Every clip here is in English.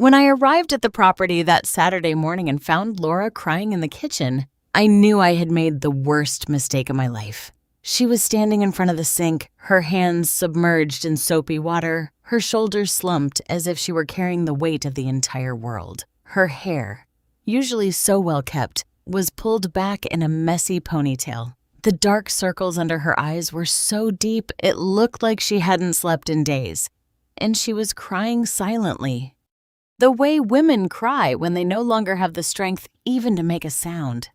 When I arrived at the property that Saturday morning and found Laura crying in the kitchen, I knew I had made the worst mistake of my life. She was standing in front of the sink, her hands submerged in soapy water, her shoulders slumped as if she were carrying the weight of the entire world. Her hair, usually so well kept, was pulled back in a messy ponytail. The dark circles under her eyes were so deep it looked like she hadn't slept in days. And she was crying silently, the way women cry when they no longer have the strength even to make a sound.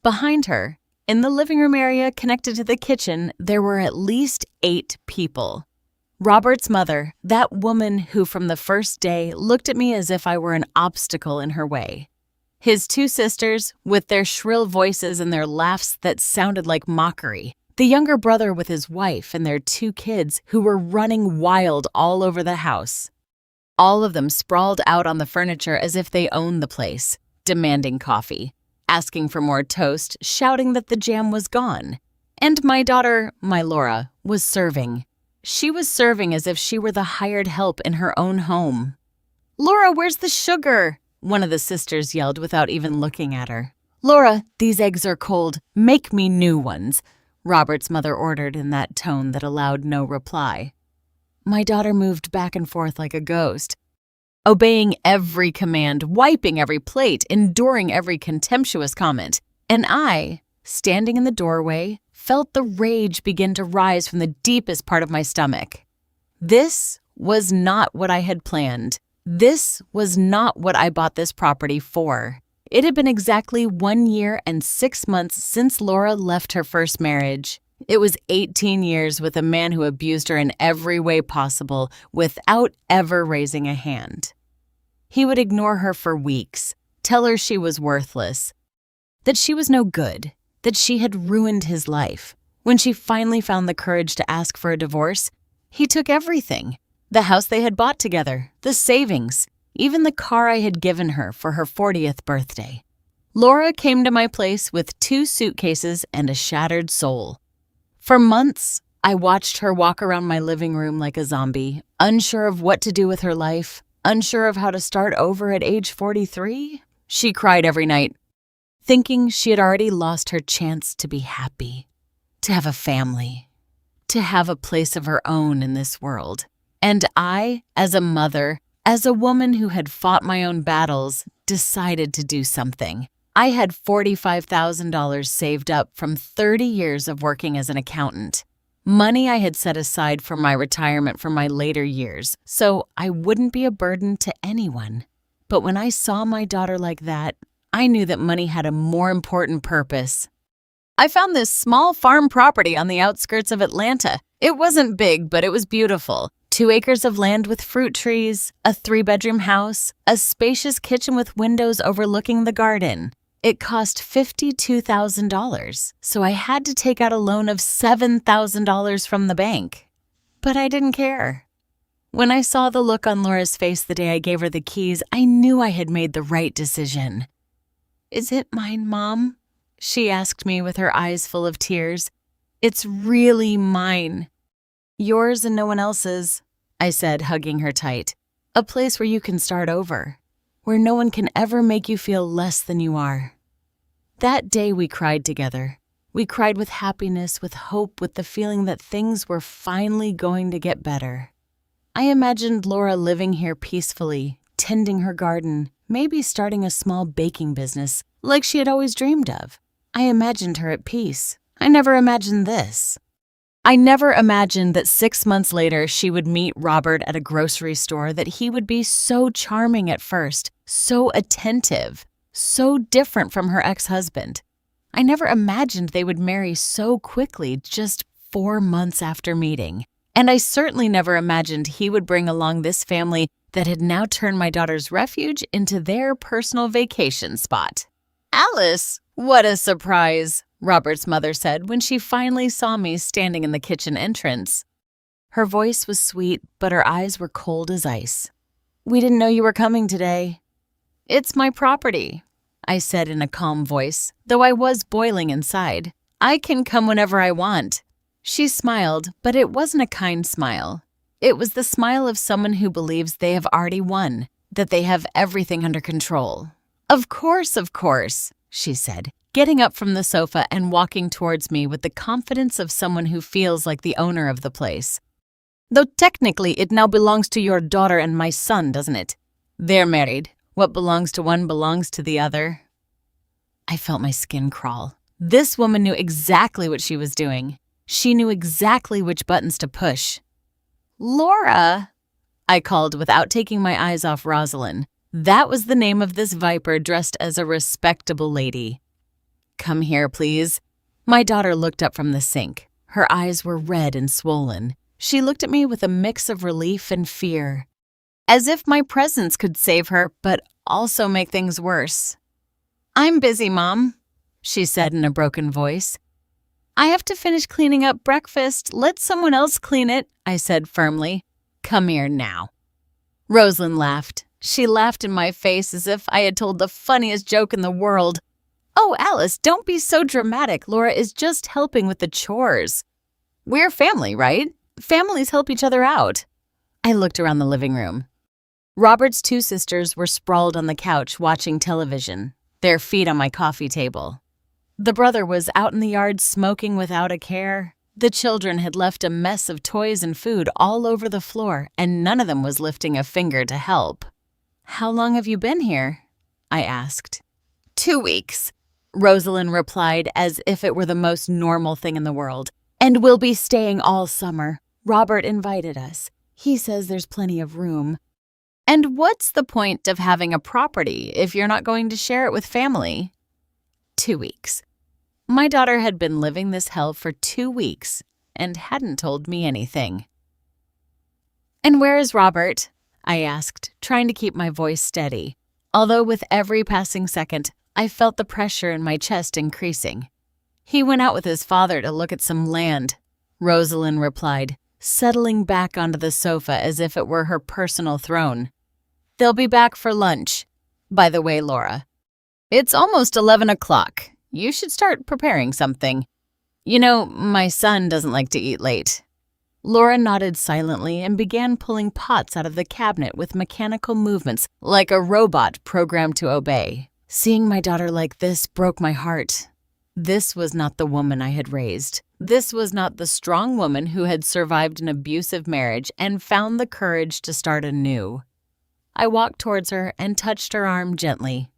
Behind her, in the living room area connected to the kitchen, there were at least 8 people. Robert's mother, that woman who from the first day looked at me as if I were an obstacle in her way. His 2 sisters, with their shrill voices and their laughs that sounded like mockery. The younger brother with his wife and their 2 kids who were running wild all over the house. All of them sprawled out on the furniture as if they owned the place, demanding coffee, asking for more toast, shouting that the jam was gone. And my daughter, my Laura, was serving. She was serving as if she were the hired help in her own home. "Laura, where's the sugar?" one of the sisters yelled without even looking at her. "Laura, these eggs are cold. Make me new ones," Robert's mother ordered in that tone that allowed no reply. My daughter moved back and forth like a ghost, obeying every command, wiping every plate, enduring every contemptuous comment. And I, standing in the doorway, felt the rage begin to rise from the deepest part of my stomach. This was not what I had planned. This was not what I bought this property for. It had been exactly 1 year and 6 months since Laura left her first marriage. It was 18 years with a man who abused her in every way possible without ever raising a hand. He would ignore her for weeks, tell her she was worthless, that she was no good, that she had ruined his life. When she finally found the courage to ask for a divorce, he took everything. The house they had bought together, the savings, even the car I had given her for her 40th birthday. Laura came to my place with 2 suitcases and a shattered soul. For months, I watched her walk around my living room like a zombie, unsure of what to do with her life, unsure of how to start over at age 43. She cried every night, thinking she had already lost her chance to be happy, to have a family, to have a place of her own in this world. And I, as a mother, as a woman who had fought my own battles, decided to do something. I had $45,000 saved up from 30 years of working as an accountant. Money I had set aside for my retirement for my later years, so I wouldn't be a burden to anyone. But when I saw my daughter like that, I knew that money had a more important purpose. I found this small farm property on the outskirts of Atlanta. It wasn't big, but it was beautiful. 2 acres of land with fruit trees, a 3-bedroom house, a spacious kitchen with windows overlooking the garden. It cost $52,000, so I had to take out a loan of $7,000 from the bank. But I didn't care. When I saw the look on Laura's face the day I gave her the keys, I knew I had made the right decision. "Is it mine, Mom?" she asked me with her eyes full of tears. "It's really mine." "Yours and no one else's," I said, hugging her tight. "A place where you can start over, where no one can ever make you feel less than you are." That day we cried together. We cried with happiness, with hope, with the feeling that things were finally going to get better. I imagined Laura living here peacefully, tending her garden, maybe starting a small baking business, like she had always dreamed of. I imagined her at peace. I never imagined this. I never imagined that 6 months later she would meet Robert at a grocery store, that he would be so charming at first, so attentive, so different from her ex-husband. I never imagined they would marry so quickly just 4 months after meeting. And I certainly never imagined he would bring along this family that had now turned my daughter's refuge into their personal vacation spot. "Alice, what a surprise," Robert's mother said when she finally saw me standing in the kitchen entrance. Her voice was sweet, but her eyes were cold as ice. "We didn't know you were coming today." "It's my property," I said in a calm voice, though I was boiling inside. "I can come whenever I want." She smiled, but it wasn't a kind smile. It was the smile of someone who believes they have already won, that they have everything under control. Of course, she said, getting up from the sofa and walking towards me with the confidence of someone who feels like the owner of the place. Though technically it now belongs to your daughter and my son, doesn't it? They're married. What belongs to one belongs to the other. I felt my skin crawl. This woman knew exactly what she was doing. She knew exactly which buttons to push. Laura, I called without taking my eyes off Rosalind. That was the name of this viper dressed as a respectable lady. Come here, please. My daughter looked up from the sink. Her eyes were red and swollen. She looked at me with a mix of relief and fear, as if my presence could save her, but also make things worse. I'm busy, Mom, she said in a broken voice. I have to finish cleaning up breakfast. Let someone else clean it, I said firmly. Come here now. Rosalind laughed. She laughed in my face as if I had told the funniest joke in the world. Oh, Alice, don't be so dramatic. Laura is just helping with the chores. We're family, right? Families help each other out. I looked around the living room. Robert's two sisters were sprawled on the couch watching television, their feet on my coffee table. The brother was out in the yard smoking without a care. The children had left a mess of toys and food all over the floor, and none of them was lifting a finger to help. How long have you been here? I asked. 2 weeks, Rosalind replied as if it were the most normal thing in the world. And we'll be staying all summer. Robert invited us. He says there's plenty of room. And what's the point of having a property if you're not going to share it with family? 2 weeks. My daughter had been living this hell for 2 weeks and hadn't told me anything. And where is Robert? I asked, trying to keep my voice steady, although with every passing second, I felt the pressure in my chest increasing. He went out with his father to look at some land, Rosalind replied, settling back onto the sofa as if it were her personal throne. They'll be back for lunch. By the way, Laura, it's almost 11 o'clock. You should start preparing something. You know, my son doesn't like to eat late. Laura nodded silently and began pulling pots out of the cabinet with mechanical movements like a robot programmed to obey. Seeing my daughter like this broke my heart. This was not the woman I had raised. This was not the strong woman who had survived an abusive marriage and found the courage to start anew. I walked towards her and touched her arm gently.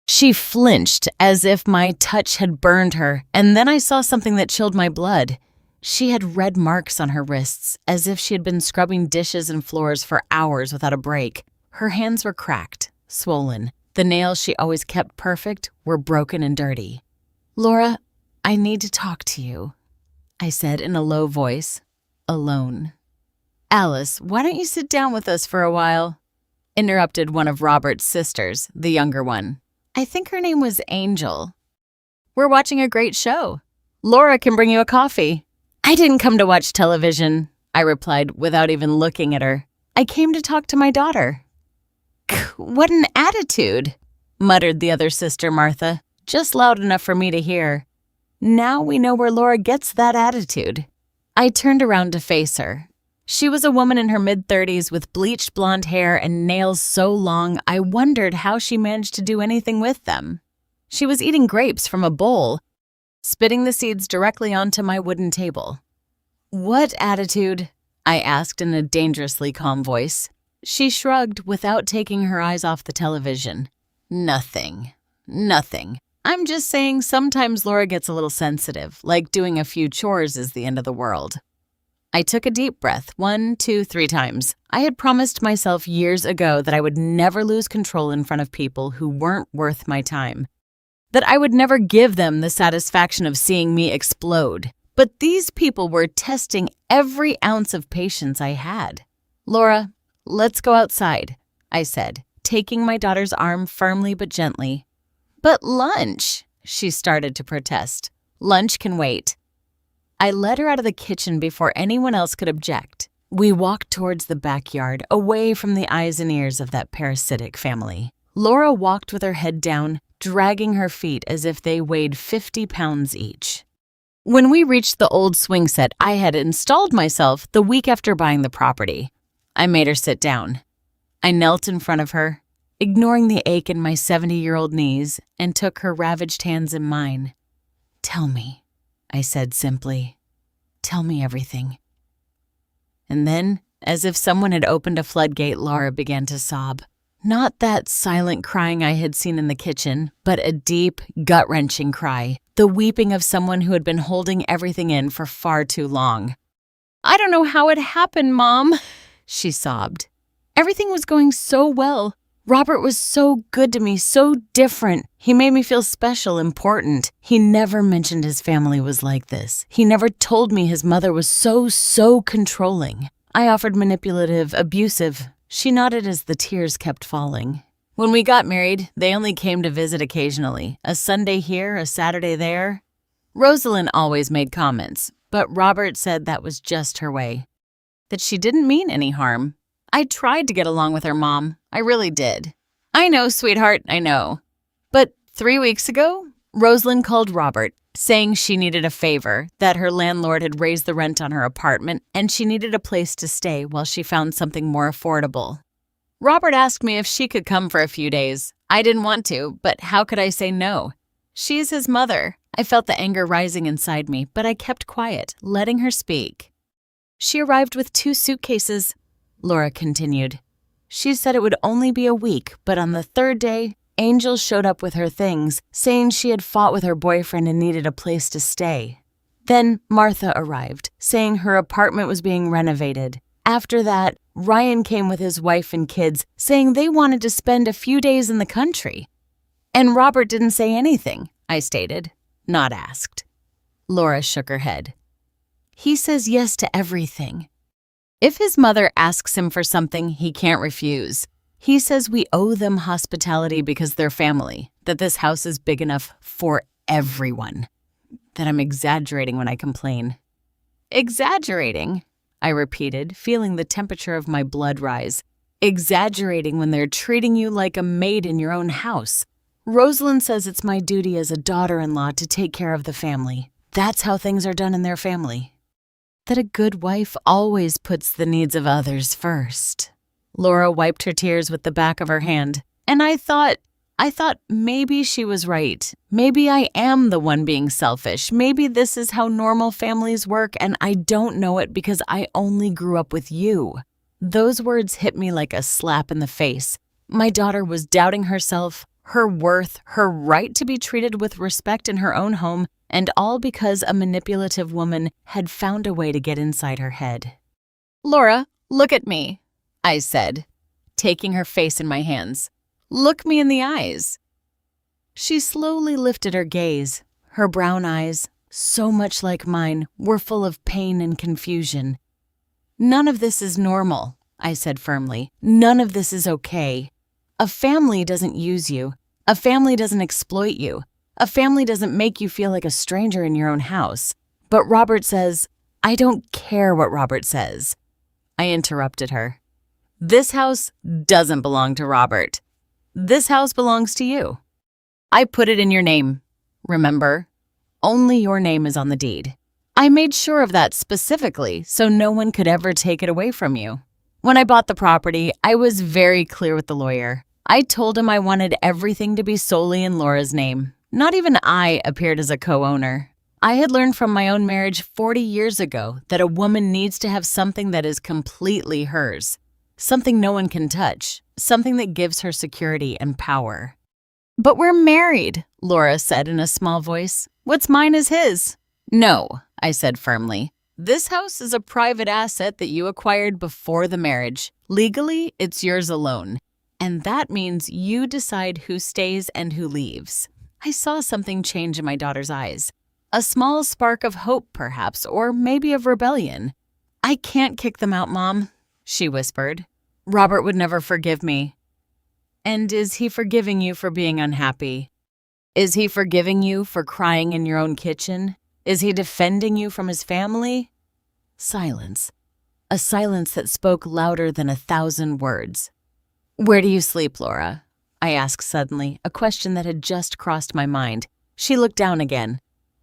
She flinched as if my touch had burned her, and then I saw something that chilled my blood. She had red marks on her wrists, as if she had been scrubbing dishes and floors for hours without a break. Her hands were cracked, swollen. The nails she always kept perfect were broken and dirty. Laura, I need to talk to you, I said in a low voice, alone. Alice, why don't you sit down with us for a while? Interrupted one of Robert's sisters, the younger one. I think her name was Angel. We're watching a great show. Laura can bring you a coffee. I didn't come to watch television, I replied without even looking at her. I came to talk to my daughter. What an attitude, muttered the other sister, Martha, just loud enough for me to hear. Now we know where Laura gets that attitude. I turned around to face her. She was a woman in her mid-30s with bleached blonde hair and nails so long I wondered how she managed to do anything with them. She was eating grapes from a bowl, spitting the seeds directly onto my wooden table. What attitude? I asked in a dangerously calm voice. She shrugged without taking her eyes off the television. Nothing. I'm just saying sometimes Laura gets a little sensitive, like doing a few chores is the end of the world. I took a deep breath 1, 2, 3 times. I had promised myself years ago that I would never lose control in front of people who weren't worth my time. That I would never give them the satisfaction of seeing me explode. But these people were testing every ounce of patience I had. Laura, let's go outside, I said, taking my daughter's arm firmly but gently. But lunch, she started to protest. Lunch can wait. I led her out of the kitchen before anyone else could object. We walked towards the backyard, away from the eyes and ears of that parasitic family. Laura walked with her head down, dragging her feet as if they weighed 50 pounds each. When we reached the old swing set I had installed myself the week after buying the property, I made her sit down. I knelt in front of her, ignoring the ache in my 70-year-old knees, and took her ravaged hands in mine. "Tell me," I said simply. "Tell me everything." And then, as if someone had opened a floodgate, Laura began to sob. Not that silent crying I had seen in the kitchen, but a deep, gut-wrenching cry, the weeping of someone who had been holding everything in for far too long. "I don't know how it happened, Mom," she sobbed. "Everything was going so well. Robert was so good to me, so different. He made me feel special, important. He never mentioned his family was like this. He never told me his mother was so controlling. I offered manipulative, abusive. She nodded as the tears kept falling. When we got married, they only came to visit occasionally, a Sunday here, a Saturday there. Rosalind always made comments, but Robert said that was just her way, that she didn't mean any harm. I tried to get along with her mom. I really did. I know, sweetheart, I know. But 3 weeks ago, Rosalind called Robert, saying she needed a favor, that her landlord had raised the rent on her apartment and she needed a place to stay while she found something more affordable. Robert asked me if she could come for a few days. I didn't want to, but how could I say no? She's his mother. I felt the anger rising inside me, but I kept quiet, letting her speak. She arrived with 2 suitcases, Laura continued. She said it would only be a week, but on the 3rd day, Angel showed up with her things, saying she had fought with her boyfriend and needed a place to stay. Then Martha arrived, saying her apartment was being renovated. After that, Ryan came with his wife and kids, saying they wanted to spend a few days in the country. And Robert didn't say anything, I stated, not asked. Laura shook her head. He says yes to everything. If his mother asks him for something, he can't refuse. He says we owe them hospitality because they're family, that this house is big enough for everyone, that I'm exaggerating when I complain. Exaggerating, I repeated, feeling the temperature of my blood rise. Exaggerating when they're treating you like a maid in your own house. Rosalind says it's my duty as a daughter-in-law to take care of the family. That's how things are done in their family. That a good wife always puts the needs of others first. Laura wiped her tears with the back of her hand, and I thought maybe she was right. Maybe I am the one being selfish. Maybe this is how normal families work, and I don't know it because I only grew up with you. Those words hit me like a slap in the face. My daughter was doubting herself, her worth, her right to be treated with respect in her own home, and all because a manipulative woman had found a way to get inside her head. "Laura, look at me," I said, taking her face in my hands. "Look me in the eyes." She slowly lifted her gaze. Her brown eyes, so much like mine, were full of pain and confusion. "None of this is normal," I said firmly. "None of this is okay. A family doesn't use you. A family doesn't exploit you. A family doesn't make you feel like a stranger in your own house. But Robert says, I don't care what Robert says." I interrupted her. "This house doesn't belong to Robert. This house belongs to you. I put it in your name, remember? Only your name is on the deed. I made sure of that specifically so no one could ever take it away from you. When I bought the property, I was very clear with the lawyer. I told him I wanted everything to be solely in Laura's name. Not even I appeared as a co-owner. I had learned from my own marriage 40 years ago that a woman needs to have something that is completely hers. Something no one can touch. Something that gives her security and power. "But we're married," Laura said in a small voice. "What's mine is his." "No," I said firmly. "This house is a private asset that you acquired before the marriage. Legally, it's yours alone. And that means you decide who stays and who leaves." I saw something change in my daughter's eyes. A small spark of hope, perhaps, or maybe of rebellion. "I can't kick them out, Mom," she whispered. "Robert would never forgive me." "And is he forgiving you for being unhappy? Is he forgiving you for crying in your own kitchen? Is he defending you from his family?" Silence. A silence that spoke louder than 1,000 words. "Where do you sleep, Laura?" I asked suddenly, a question that had just crossed my mind. She looked down again.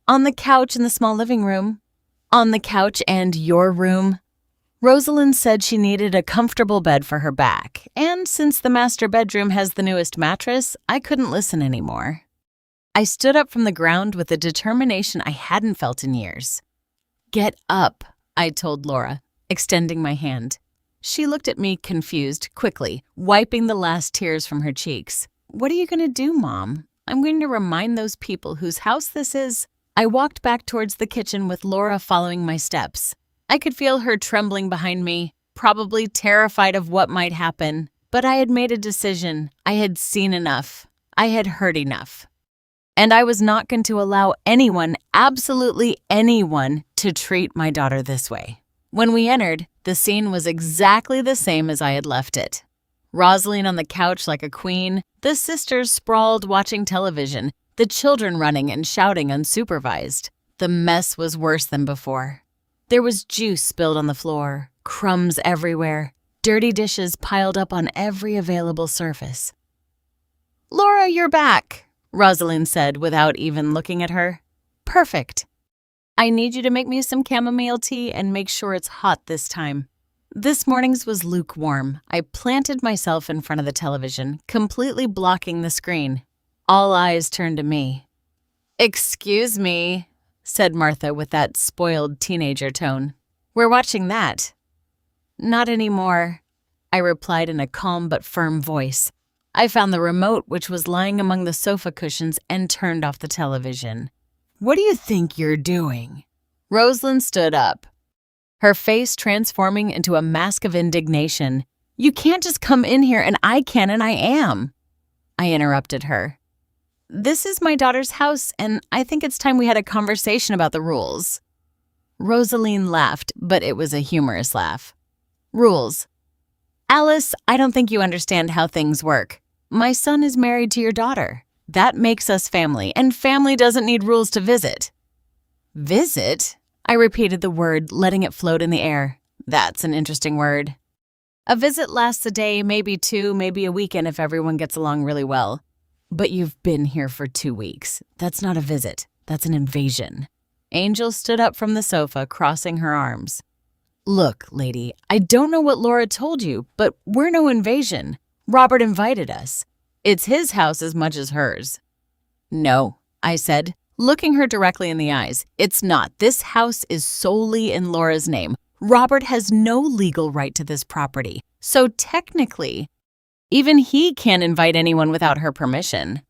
"On the couch in the small living room." "On the couch and your room?" Rosalind said she needed a comfortable bed for her back, and since the master bedroom has the newest mattress, I couldn't listen anymore. I stood up from the ground with a determination I hadn't felt in years. "Get up," I told Laura, extending my hand. She looked at me confused, quickly, wiping the last tears from her cheeks. "What are you going to do, Mom? I'm going to remind those people whose house this is." I walked back towards the kitchen with Laura following my steps. I could feel her trembling behind me, probably terrified of what might happen. But I had made a decision. I had seen enough. I had heard enough. And I was not going to allow anyone, absolutely anyone, to treat my daughter this way. When we entered, the scene was exactly the same as I had left it. Rosaline on the couch like a queen, the sisters sprawled watching television, the children running and shouting unsupervised. The mess was worse than before. There was juice spilled on the floor, crumbs everywhere, dirty dishes piled up on every available surface. "Laura, you're back," Rosalind said without even looking at her. "Perfect. I need you to make me some chamomile tea and make sure it's hot this time." This morning's was lukewarm. I planted myself in front of the television, completely blocking the screen. All eyes turned to me. "Excuse me," said Martha with that spoiled teenager tone. "We're watching that." "Not anymore," I replied in a calm but firm voice. I found the remote, which was lying among the sofa cushions, and turned off the television. "What do you think you're doing?" Rosalind stood up, her face transforming into a mask of indignation. "You can't just come in here and I can and I am." I interrupted her. "This is my daughter's house, and I think it's time we had a conversation about the rules." Rosaline laughed, but it was a humorous laugh. "Rules. Alice, I don't think you understand how things work. My son is married to your daughter. That makes us family, and family doesn't need rules to visit." "Visit?" I repeated the word, letting it float in the air. "That's an interesting word." "A visit lasts a day, maybe two, maybe a weekend if everyone gets along really well. But you've been here for 2 weeks. That's not a visit. That's an invasion." Angel stood up from the sofa, crossing her arms. "Look, lady, I don't know what Laura told you, but we're no invasion. Robert invited us. It's his house as much as hers." "No," I said, looking her directly in the eyes. "It's not. This house is solely in Laura's name. Robert has no legal right to this property. So technically, even he can't invite anyone without her permission."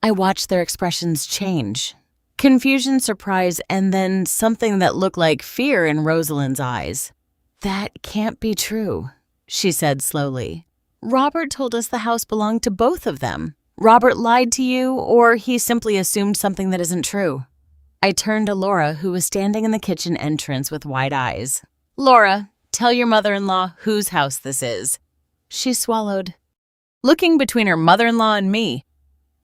I watched their expressions change. Confusion, surprise, and then something that looked like fear in Rosalind's eyes. "That can't be true," she said slowly. "Robert told us the house belonged to both of them. Robert lied to you, or he simply assumed something that isn't true." I turned to Laura, who was standing in the kitchen entrance with wide eyes. "Laura, tell your mother-in-law whose house this is." She swallowed, looking between her mother-in-law and me.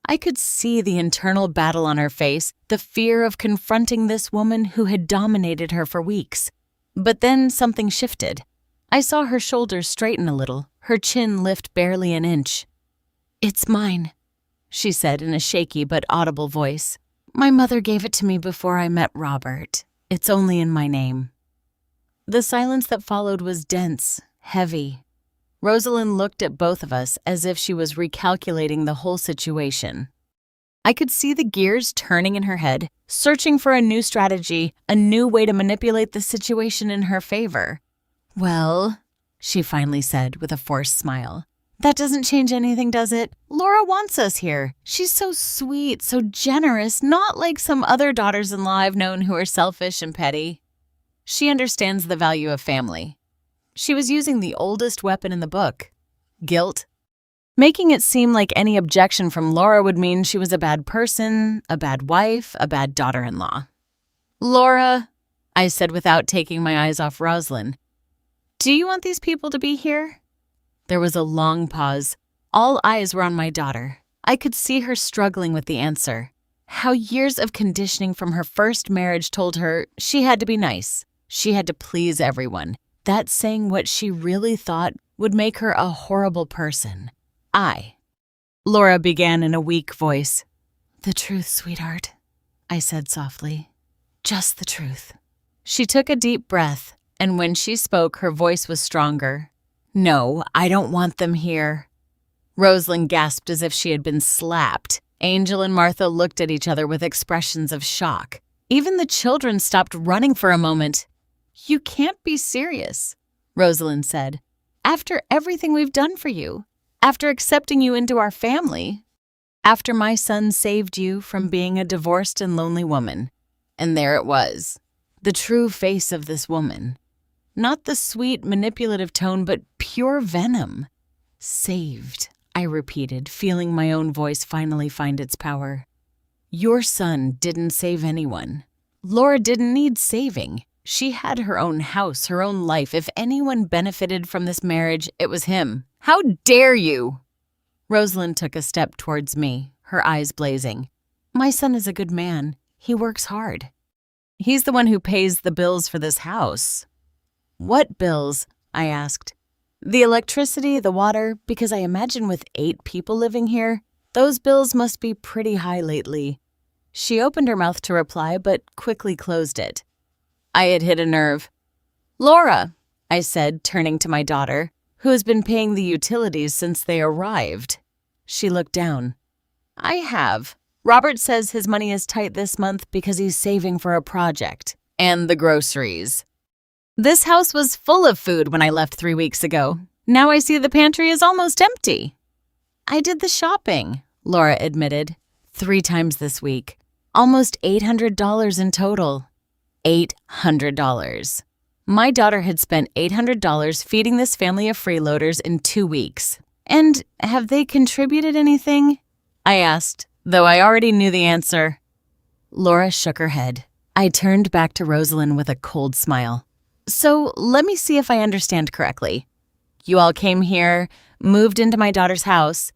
I could see the internal battle on her face, the fear of confronting this woman who had dominated her for weeks. But then something shifted. I saw her shoulders straighten a little, her chin lift barely an inch. "It's mine," she said in a shaky but audible voice. "My mother gave it to me before I met Robert. It's only in my name." The silence that followed was dense, heavy. Rosalind looked at both of us as if she was recalculating the whole situation. I could see the gears turning in her head, searching for a new strategy, a new way to manipulate the situation in her favor. "Well," she finally said with a forced smile, "that doesn't change anything, does it? Laura wants us here. She's so sweet, so generous, not like some other daughters-in-law I've known who are selfish and petty. She understands the value of family." She was using the oldest weapon in the book, guilt, making it seem like any objection from Laura would mean she was a bad person, a bad wife, a bad daughter-in-law. "Laura," I said without taking my eyes off Rosalind, "do you want these people to be here?" There was a long pause. All eyes were on my daughter. I could see her struggling with the answer. How years of conditioning from her first marriage told her she had to be nice. She had to please everyone. That saying what she really thought would make her a horrible person. Laura began in a weak voice. "The truth, sweetheart," I said softly. "Just the truth." She took a deep breath. And when she spoke, her voice was stronger. "No, I don't want them here." Rosalind gasped as if she had been slapped. Angel and Martha looked at each other with expressions of shock. Even the children stopped running for a moment. "You can't be serious," Rosalind said. "After everything we've done for you, after accepting you into our family, after my son saved you from being a divorced and lonely woman." And there it was, the true face of this woman. Not the sweet, manipulative tone, but pure venom. "Saved," I repeated, feeling my own voice finally find its power. "Your son didn't save anyone. Laura didn't need saving. She had her own house, her own life. If anyone benefited from this marriage, it was him. How dare you?" Rosalind took a step towards me, her eyes blazing. "My son is a good man. He works hard. He's the one who pays the bills for this house." "What bills?" I asked. "The electricity, the water, because I imagine with 8 people living here, those bills must be pretty high lately." She opened her mouth to reply, but quickly closed it. I had hit a nerve. "Laura," I said, turning to my daughter, who has been paying the utilities since they arrived. She looked down. "I have. Robert says his money is tight this month because he's saving for a project. And the groceries. This house was full of food when I left 3 weeks ago. Now I see the pantry is almost empty." "I did the shopping," Laura admitted. 3 times this week. Almost $800 in total. $800. My daughter had spent $800 feeding this family of freeloaders in 2 weeks. "And have they contributed anything?" I asked, though I already knew the answer. Laura shook her head. I turned back to Rosalind with a cold smile. "So let me see if I understand correctly. You all came here, moved into my daughter's house,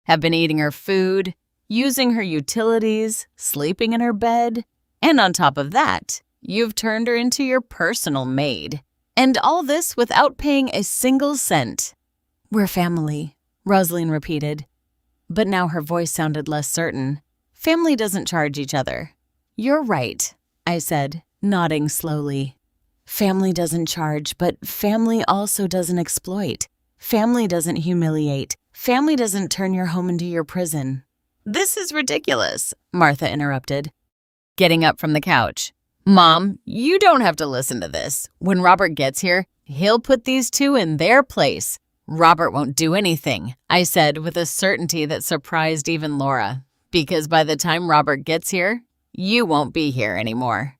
have been eating her food, using her utilities, sleeping in her bed, and on top of that, you've turned her into your personal maid. And all this without paying a single cent." "We're family," Rosalind repeated. But now her voice sounded less certain. "Family doesn't charge each other." "You're right," I said, nodding slowly. "Family doesn't charge, but family also doesn't exploit. Family doesn't humiliate. Family doesn't turn your home into your prison." "This is ridiculous," Martha interrupted, getting up from the couch. "Mom, you don't have to listen to this. When Robert gets here, he'll put these 2 in their place. Robert won't do anything," I said with a certainty that surprised even Laura, "because by the time Robert gets here, you won't be here anymore."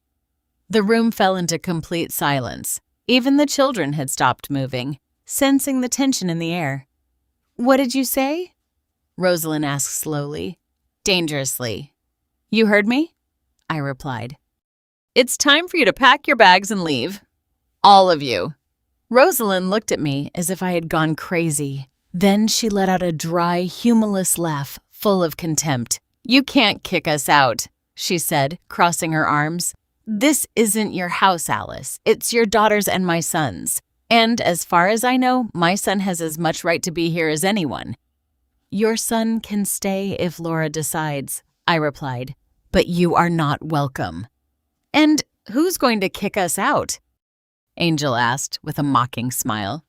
The room fell into complete silence. Even the children had stopped moving, sensing the tension in the air. "What did you say?" Rosalind asked slowly. "Dangerously." "You heard me?" I replied. "It's time for you to pack your bags and leave. All of you." Rosalind looked at me as if I had gone crazy. Then she let out a dry, humorless laugh, full of contempt. "You can't kick us out," she said, crossing her arms. "This isn't your house, Alice. It's your daughter's and my son's. And as far as I know, my son has as much right to be here as anyone." "Your son can stay if Laura decides," I replied. "But you are not welcome." "And who's going to kick us out?" Angel asked with a mocking smile.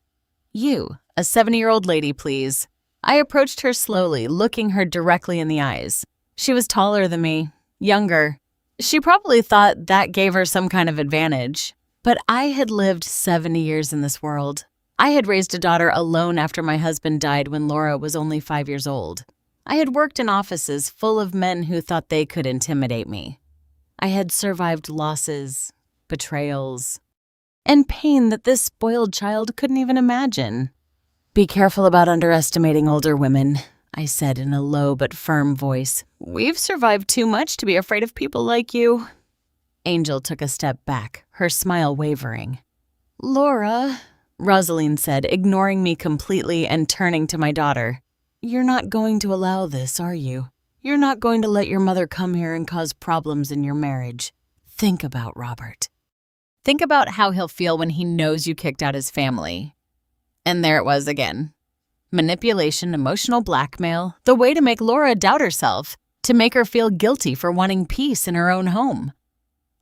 "You, a 70-year-old lady, please." I approached her slowly, looking her directly in the eyes. She was taller than me, younger. She probably thought that gave her some kind of advantage. But I had lived 70 years in this world. I had raised a daughter alone after my husband died when Laura was only 5 years old. I had worked in offices full of men who thought they could intimidate me. I had survived losses, betrayals, and pain that this spoiled child couldn't even imagine. "Be careful about underestimating older women," I said in a low but firm voice. "We've survived too much to be afraid of people like you." Angel took a step back, her smile wavering. "Laura," Rosalind said, ignoring me completely and turning to my daughter. "You're not going to allow this, are you? You're not going to let your mother come here and cause problems in your marriage. Think about Robert. Think about how he'll feel when he knows you kicked out his family." And there it was again. Manipulation, emotional blackmail, the way to make Laura doubt herself, to make her feel guilty for wanting peace in her own home.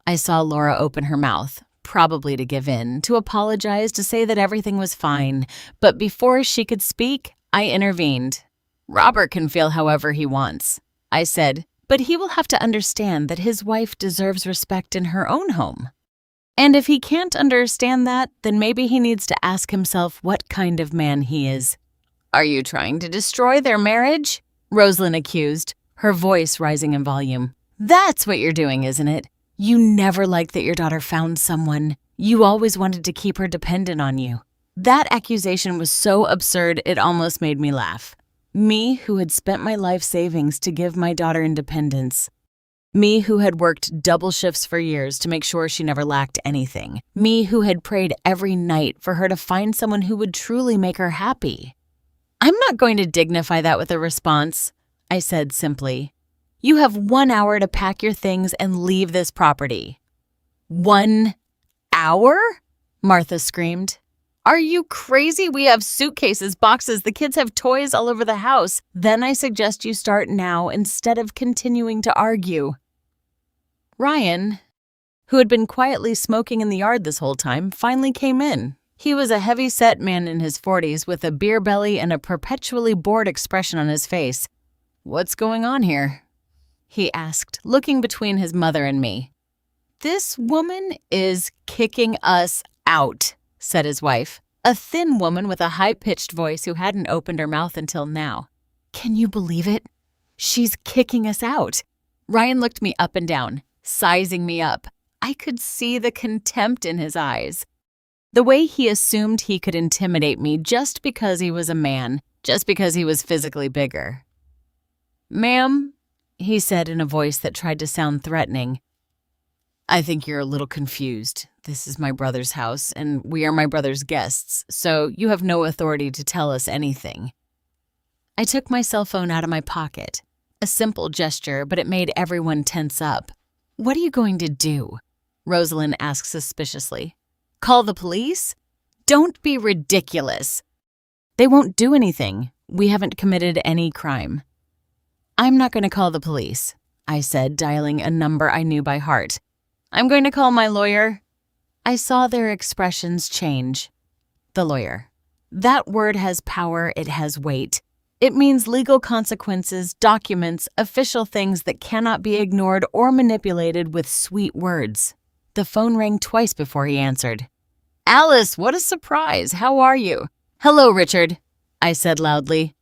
I saw Laura open her mouth, probably to give in, to apologize, to say that everything was fine. But before she could speak, I intervened. Robert can feel however he wants, I said, but he will have to understand that his wife deserves respect in her own home. And if he can't understand that, then maybe he needs to ask himself what kind of man he is. Are you trying to destroy their marriage? Rosalind accused, her voice rising in volume. That's what you're doing, isn't it? You never liked that your daughter found someone. You always wanted to keep her dependent on you. That accusation was so absurd it almost made me laugh. Me, who had spent my life savings to give my daughter independence. Me, who had worked double shifts for years to make sure she never lacked anything. Me, who had prayed every night for her to find someone who would truly make her happy. I'm not going to dignify that with a response, I said simply. You have 1 hour to pack your things and leave this property. 1 hour? Martha screamed. Are you crazy? We have suitcases, boxes, the kids have toys all over the house. Then I suggest you start now instead of continuing to argue. Ryan, who had been quietly smoking in the yard this whole time, finally came in. He was a heavy-set man in his 40s with a beer belly and a perpetually bored expression on his face. What's going on here? He asked, looking between his mother and me. This woman is kicking us out, said his wife, a thin woman with a high-pitched voice who hadn't opened her mouth until now. Can you believe it? She's kicking us out. Ryan looked me up and down, sizing me up. I could see the contempt in his eyes. The way he assumed he could intimidate me just because he was a man, just because he was physically bigger. Ma'am, he said in a voice that tried to sound threatening, I think you're a little confused. This is my brother's house, and we are my brother's guests, so you have no authority to tell us anything. I took my cell phone out of my pocket. A simple gesture, but it made everyone tense up. What are you going to do? Rosalind asked suspiciously. Call the police? Don't be ridiculous. They won't do anything. We haven't committed any crime. I'm not going to call the police, I said, dialing a number I knew by heart. I'm going to call my lawyer. I saw their expressions change. The lawyer. That word has power, it has weight. It means legal consequences, documents, official things that cannot be ignored or manipulated with sweet words. The phone rang twice before he answered. Alice, what a surprise. How are you? Hello, Richard, I said loudly,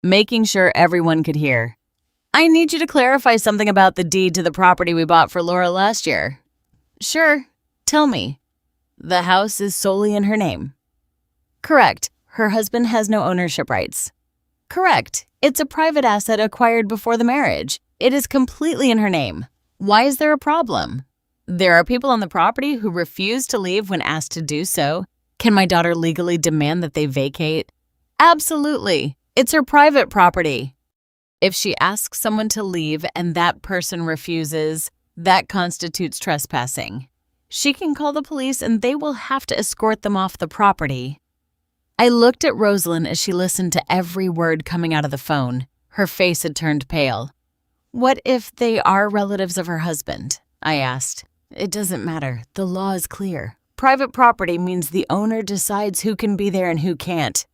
making sure everyone could hear. I need you to clarify something about the deed to the property we bought for Laura last year. Sure. Tell me. The house is solely in her name. Correct. Her husband has no ownership rights. Correct. It's a private asset acquired before the marriage. It is completely in her name. Why is there a problem? There are people on the property who refuse to leave when asked to do so. Can my daughter legally demand that they vacate? Absolutely. It's her private property. If she asks someone to leave and that person refuses, that constitutes trespassing. She can call the police and they will have to escort them off the property. I looked at Rosalind as she listened to every word coming out of the phone. Her face had turned pale. What if they are relatives of her husband? I asked. It doesn't matter. The law is clear. Private property means the owner decides who can be there and who can't.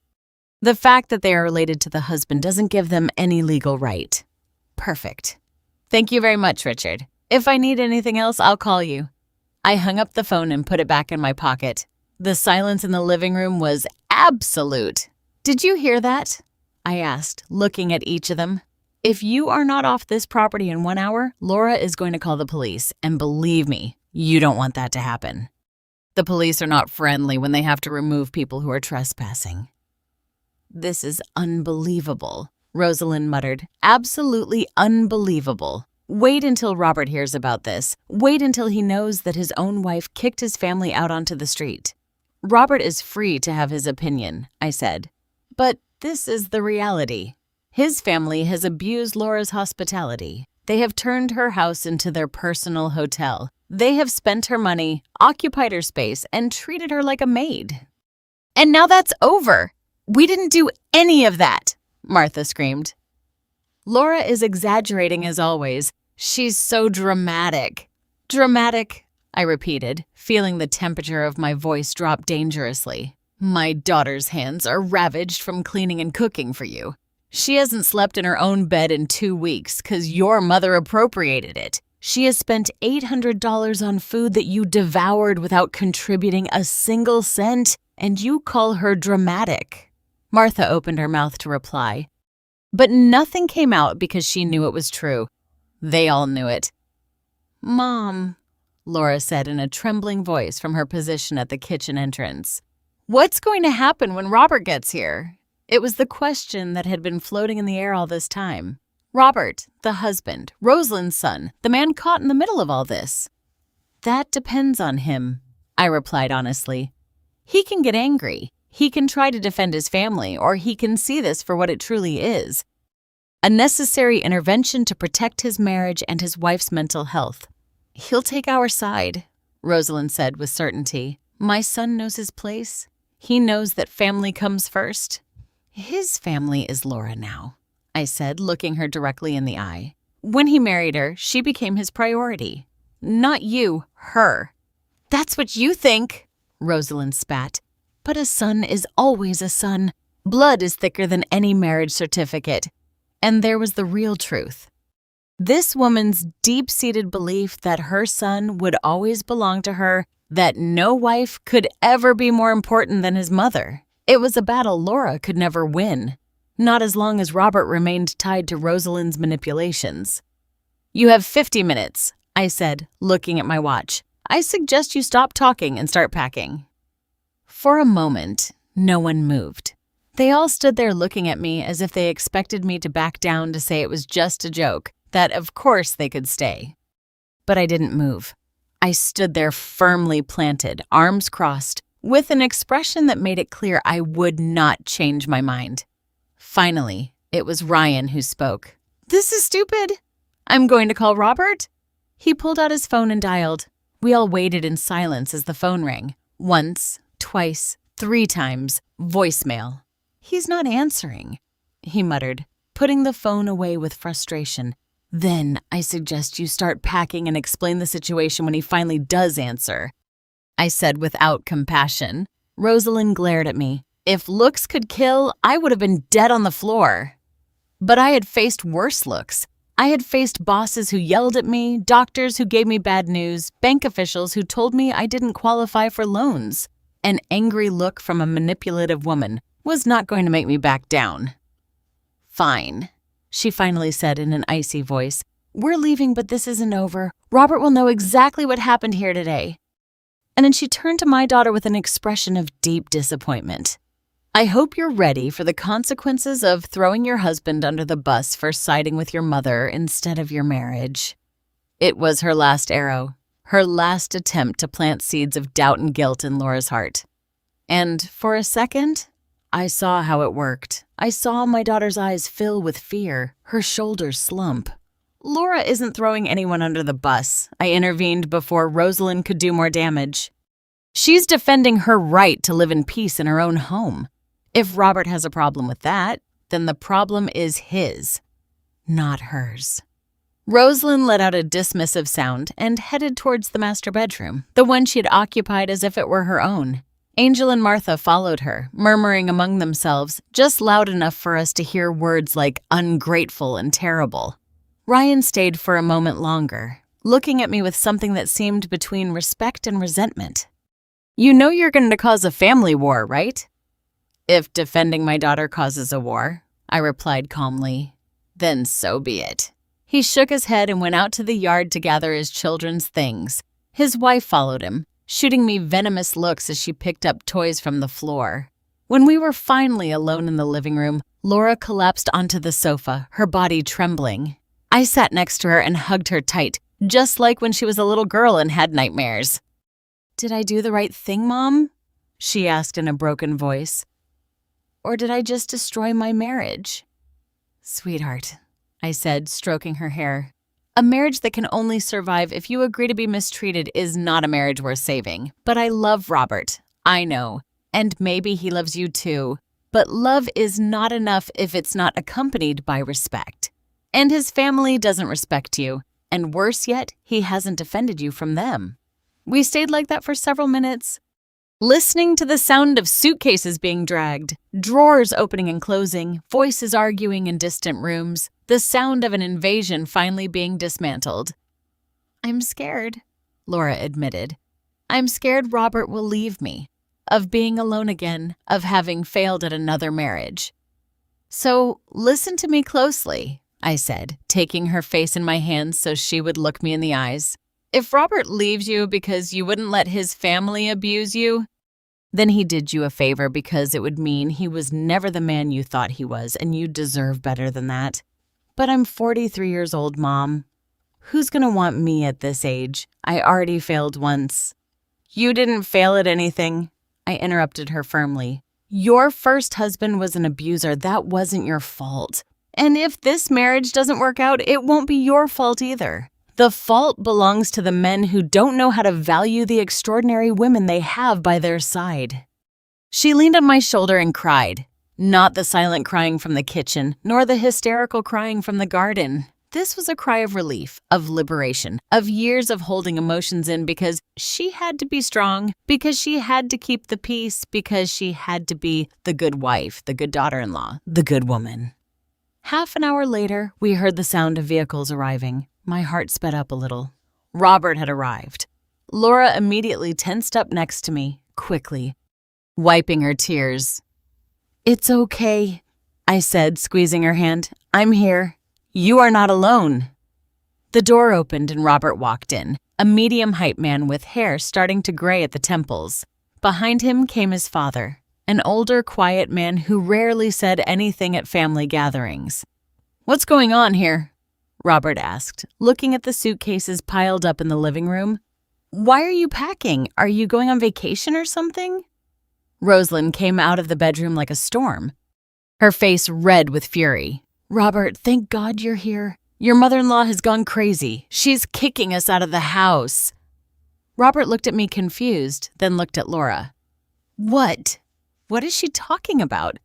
The fact that they are related to the husband doesn't give them any legal right. Perfect. Thank you very much, Richard. If I need anything else, I'll call you. I hung up the phone and put it back in my pocket. The silence in the living room was absolute. Did you hear that? I asked, looking at each of them. If you are not off this property in 1 hour, Laura is going to call the police. And believe me, you don't want that to happen. The police are not friendly when they have to remove people who are trespassing. This is unbelievable, Rosalind muttered. Absolutely unbelievable. Wait until Robert hears about this. Wait until he knows that his own wife kicked his family out onto the street. Robert is free to have his opinion, I said. But this is the reality. His family has abused Laura's hospitality. They have turned her house into their personal hotel. They have spent her money, occupied her space, and treated her like a maid. And now that's over. We didn't do any of that, Martha screamed. Laura is exaggerating as always. She's so dramatic. Dramatic? I repeated, feeling the temperature of my voice drop dangerously. My daughter's hands are ravaged from cleaning and cooking for you. She hasn't slept in her own bed in 2 weeks because your mother appropriated it. She has spent $800 on food that you devoured without contributing a single cent, and you call her dramatic. Martha opened her mouth to reply, but nothing came out because she knew it was true. They all knew it. "Mom," Laura said in a trembling voice from her position at the kitchen entrance. "What's going to happen when Robert gets here?" It was the question that had been floating in the air all this time. Robert, the husband, Rosalind's son, the man caught in the middle of all this. "That depends on him," I replied honestly. "He can get angry. He can try to defend his family, or he can see this for what it truly is. A necessary intervention to protect his marriage and his wife's mental health. He'll take our side," Rosalind said with certainty. "My son knows his place. He knows that family comes first." "His family is Laura now," I said, looking her directly in the eye. "When he married her, she became his priority. Not you, her." "That's what you think," Rosalind spat. "But a son is always a son. Blood is thicker than any marriage certificate." And there was the real truth. This woman's deep-seated belief that her son would always belong to her, that no wife could ever be more important than his mother. It was a battle Laura could never win. Not as long as Robert remained tied to Rosalind's manipulations. "You have 50 minutes, I said, looking at my watch. "I suggest you stop talking and start packing." For a moment, no one moved. They all stood there looking at me as if they expected me to back down to say it was just a joke, that of course they could stay. But I didn't move. I stood there firmly planted, arms crossed, with an expression that made it clear I would not change my mind. Finally, it was Ryan who spoke. "This is stupid. I'm going to call Robert." He pulled out his phone and dialed. We all waited in silence as the phone rang. Once, twice, 3 times, voicemail. "He's not answering," he muttered, putting the phone away with frustration. "Then I suggest you start packing and explain the situation when he finally does answer," I said without compassion. Rosalind glared at me. If looks could kill, I would have been dead on the floor. But I had faced worse looks. I had faced bosses who yelled at me, doctors who gave me bad news, bank officials who told me I didn't qualify for loans. An angry look from a manipulative woman was not going to make me back down. "Fine," she finally said in an icy voice. "We're leaving, but this isn't over. Robert will know exactly what happened here today." And then she turned to my daughter with an expression of deep disappointment. "I hope you're ready for the consequences of throwing your husband under the bus for siding with your mother instead of your marriage." It was her last arrow, her last attempt to plant seeds of doubt and guilt in Laura's heart. And for a second, I saw how it worked. I saw my daughter's eyes fill with fear, her shoulders slump. "Laura isn't throwing anyone under the bus," I intervened before Rosalind could do more damage. "She's defending her right to live in peace in her own home. If Robert has a problem with that, then the problem is his, not hers." Rosalind let out a dismissive sound and headed towards the master bedroom, the one she had occupied as if it were her own. Angel and Martha followed her, murmuring among themselves, just loud enough for us to hear words like ungrateful and terrible. Ryan stayed for a moment longer, looking at me with something that seemed between respect and resentment. "You know you're going to cause a family war, right?" "If defending my daughter causes a war," I replied calmly, "then so be it." He shook his head and went out to the yard to gather his children's things. His wife followed him, shooting me venomous looks as she picked up toys from the floor. When we were finally alone in the living room, Laura collapsed onto the sofa, her body trembling. I sat next to her and hugged her tight, just like when she was a little girl and had nightmares. "Did I do the right thing, Mom?" she asked in a broken voice. "Or did I just destroy my marriage?" "Sweetheart," I said, stroking her hair. "A marriage that can only survive if you agree to be mistreated is not a marriage worth saving. But I love Robert, I know, and maybe he loves you too. But love is not enough if it's not accompanied by respect. And his family doesn't respect you, and worse yet, he hasn't defended you from them." We stayed like that for several minutes, listening to the sound of suitcases being dragged, drawers opening and closing, voices arguing in distant rooms, the sound of an invasion finally being dismantled. "I'm scared," Laura admitted. "I'm scared Robert will leave me, of being alone again, of having failed at another marriage." "So listen to me closely," I said, taking her face in my hands so she would look me in the eyes. "If Robert leaves you because you wouldn't let his family abuse you, then he did you a favor because it would mean he was never the man you thought he was, and you deserve better than that. But I'm 43 years old, Mom. Who's gonna want me at this age? I already failed once." "You didn't fail at anything," I interrupted her firmly. "Your first husband was an abuser. That wasn't your fault. And if this marriage doesn't work out, it won't be your fault either. The fault belongs to the men who don't know how to value the extraordinary women they have by their side." She leaned on my shoulder and cried. Not the silent crying from the kitchen, nor the hysterical crying from the garden. This was a cry of relief, of liberation, of years of holding emotions in because she had to be strong, because she had to keep the peace, because she had to be the good wife, the good daughter-in-law, the good woman. Half an hour later, we heard the sound of vehicles arriving. My heart sped up a little. Robert had arrived. Laura immediately tensed up next to me, quickly, wiping her tears. "It's okay," I said, squeezing her hand. "I'm here. You are not alone." The door opened and Robert walked in, a medium-height man with hair starting to gray at the temples. Behind him came his father, an older, quiet man who rarely said anything at family gatherings. "What's going on here?" Robert asked, looking at the suitcases piled up in the living room. "Why are you packing? Are you going on vacation or something?" Rosalind came out of the bedroom like a storm, her face red with fury. "Robert, thank God you're here. Your mother-in-law has gone crazy. She's kicking us out of the house." Robert looked at me confused, then looked at Laura. "What? What is she talking about?"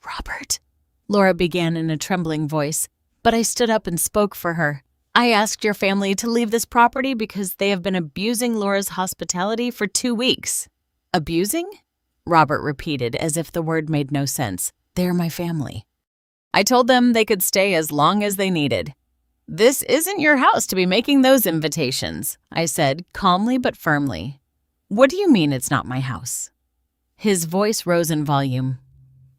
"Robert," Laura began in a trembling voice, but I stood up and spoke for her. "I asked your family to leave this property because they have been abusing Laura's hospitality for 2 weeks." "Abusing?" Robert repeated as if the word made no sense. "They're my family. I told them they could stay as long as they needed." "This isn't your house to be making those invitations," I said, calmly but firmly. "What do you mean it's not my house?" His voice rose in volume.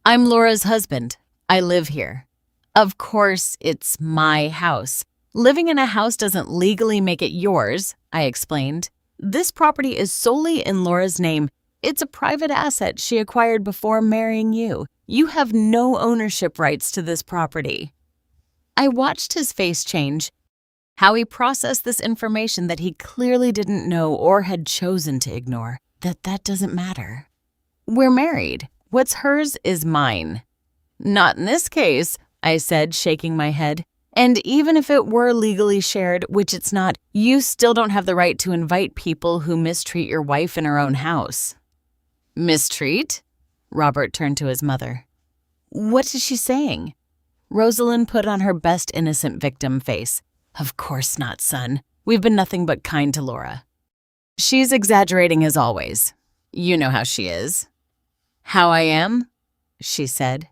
"I'm Laura's husband. I live here. Of course, it's my house. Living in a house doesn't legally make it yours," I explained. "This property is solely in Laura's name. It's a private asset she acquired before marrying you. You have no ownership rights to this property." I watched his face change, how he processed this information that he clearly didn't know or had chosen to ignore, that doesn't matter. "We're married. What's hers is mine." "Not in this case," I said, shaking my head. "And even if it were legally shared, which it's not, you still don't have the right to invite people who mistreat your wife in her own house." "Mistreat?" Robert turned to his mother. "What is she saying?" Rosalind put on her best innocent victim face. "Of course not, son. We've been nothing but kind to Laura." "She's exaggerating as always. You know how she is." "How I am?" she said.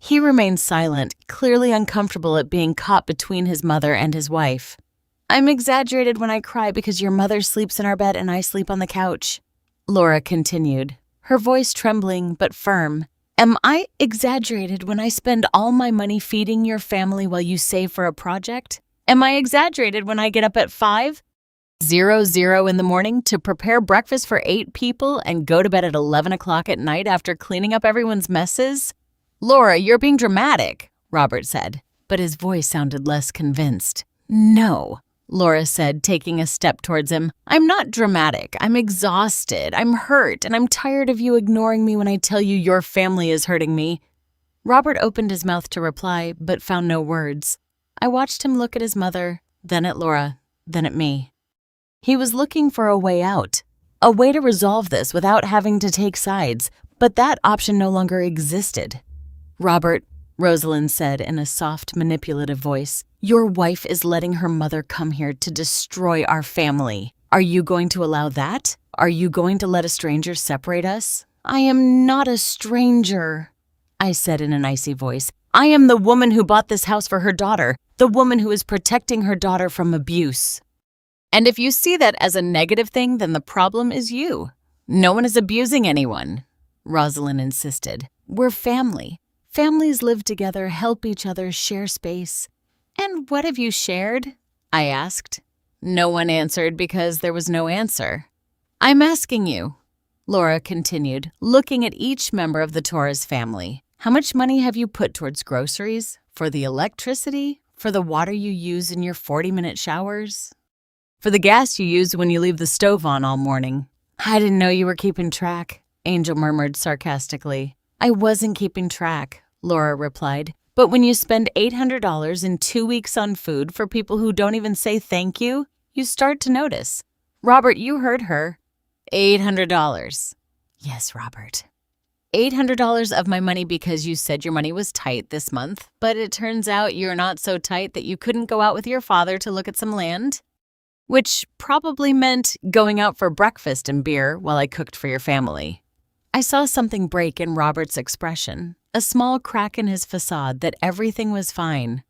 He remained silent, clearly uncomfortable at being caught between his mother and his wife. "I'm exaggerated when I cry because your mother sleeps in our bed and I sleep on the couch," Laura continued, her voice trembling but firm. "Am I exaggerated when I spend all my money feeding your family while you save for a project? Am I exaggerated when I get up at 5:00 in the morning to prepare breakfast for 8 people and go to bed at 11 o'clock at night after cleaning up everyone's messes?" "Laura, you're being dramatic," Robert said, but his voice sounded less convinced. "No," Laura said, taking a step towards him. "I'm not dramatic. I'm exhausted. I'm hurt, and I'm tired of you ignoring me when I tell you your family is hurting me." Robert opened his mouth to reply, but found no words. I watched him look at his mother, then at Laura, then at me. He was looking for a way out, a way to resolve this without having to take sides, but that option no longer existed. "Robert," Rosalind said in a soft, manipulative voice, "your wife is letting her mother come here to destroy our family. Are you going to allow that? Are you going to let a stranger separate us? I am not a stranger, I said in an icy voice. I am the woman who bought this house for her daughter, the woman who is protecting her daughter from abuse. And if you see that as a negative thing, then the problem is you. No one is abusing anyone, Rosalind insisted. We're family. Families live together, help each other, share space. And what have you shared? I asked. No one answered because there was no answer. I'm asking you, Laura continued, looking at each member of the Torres family. How much money have you put towards groceries, for the electricity, for the water you use in your 40-minute showers, for the gas you use when you leave the stove on all morning? I didn't know you were keeping track, Angel murmured sarcastically. I wasn't keeping track, Laura replied. But when you spend $800 in 2 weeks on food for people who don't even say thank you, you start to notice. Robert, you heard her. $800. Yes, Robert. $800 of my money because you said your money was tight this month, but it turns out you're not so tight that you couldn't go out with your father to look at some land, which probably meant going out for breakfast and beer while I cooked for your family. I saw something break in Robert's expression, a small crack in his facade that everything was fine.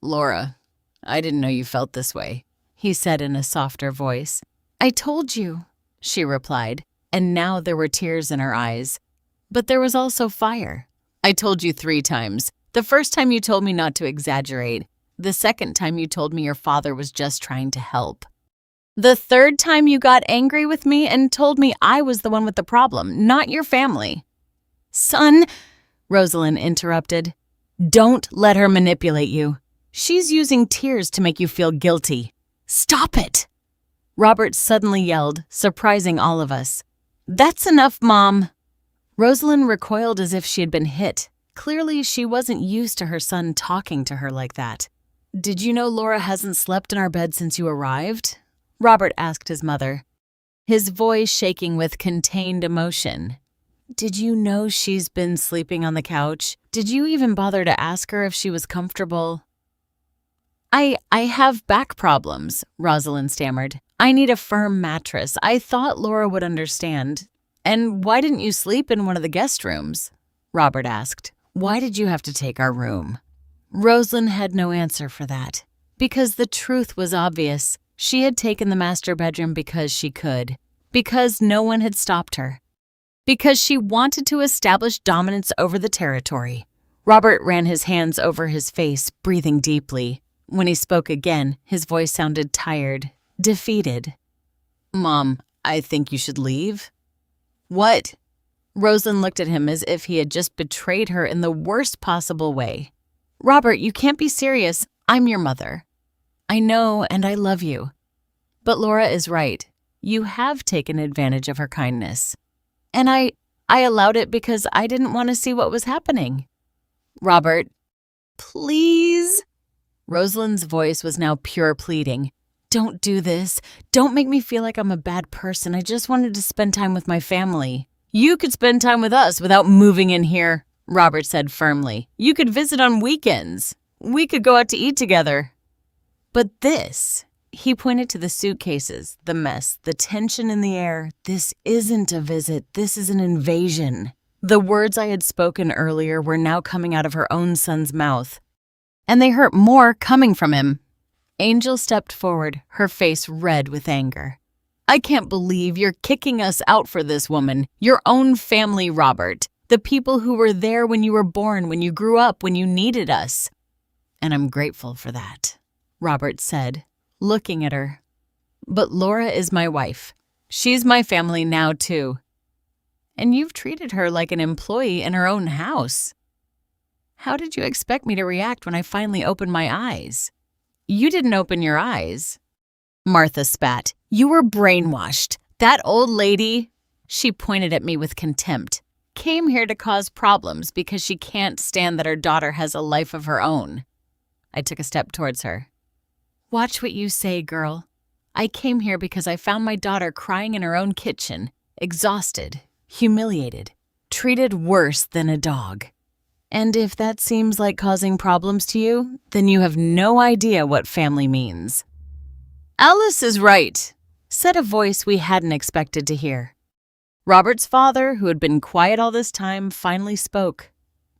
Laura, I didn't know you felt this way, he said in a softer voice. I told you, she replied, and now there were tears in her eyes. But there was also fire. I told you 3 times. The first time you told me not to exaggerate. The second time you told me your father was just trying to help. The third time you got angry with me and told me I was the one with the problem, not your family. Son, Rosalind interrupted, don't let her manipulate you. She's using tears to make you feel guilty. Stop it! Robert suddenly yelled, surprising all of us. That's enough, Mom. Rosalind recoiled as if she had been hit. Clearly, she wasn't used to her son talking to her like that. Did you know Laura hasn't slept in our bed since you arrived? Robert asked his mother, his voice shaking with contained emotion. Did you know she's been sleeping on the couch? Did you even bother to ask her if she was comfortable? I have back problems, Rosalind stammered. I need a firm mattress. I thought Laura would understand. And why didn't you sleep in one of the guest rooms? Robert asked. Why did you have to take our room? Rosalind had no answer for that. Because the truth was obvious. She had taken the master bedroom because she could. Because no one had stopped her. Because she wanted to establish dominance over the territory. Robert ran his hands over his face, breathing deeply. When he spoke again, his voice sounded tired, defeated. Mom, I think you should leave. What? Rosalind looked at him as if he had just betrayed her in the worst possible way. Robert, you can't be serious. I'm your mother. I know, and I love you. But Laura is right. You have taken advantage of her kindness. And I allowed it because I didn't want to see what was happening. Robert, please. Rosalind's voice was now pure pleading. Don't do this. Don't make me feel like I'm a bad person. I just wanted to spend time with my family. You could spend time with us without moving in here, Robert said firmly. You could visit on weekends. We could go out to eat together. But this, he pointed to the suitcases, the mess, the tension in the air. This isn't a visit. This is an invasion. The words I had spoken earlier were now coming out of her own son's mouth. And they hurt more coming from him. Angel stepped forward, her face red with anger. I can't believe you're kicking us out for this woman, your own family, Robert, the people who were there when you were born, when you grew up, when you needed us. And I'm grateful for that, Robert said, looking at her. But Laura is my wife. She's my family now, too. And you've treated her like an employee in her own house. How did you expect me to react when I finally opened my eyes? You didn't open your eyes. Martha spat. You were brainwashed. That old lady, she pointed at me with contempt, came here to cause problems because she can't stand that her daughter has a life of her own. I took a step towards her. Watch what you say, girl. I came here because I found my daughter crying in her own kitchen, exhausted, humiliated, treated worse than a dog. And if that seems like causing problems to you, then you have no idea what family means. Alice is right, said a voice we hadn't expected to hear. Robert's father, who had been quiet all this time, finally spoke.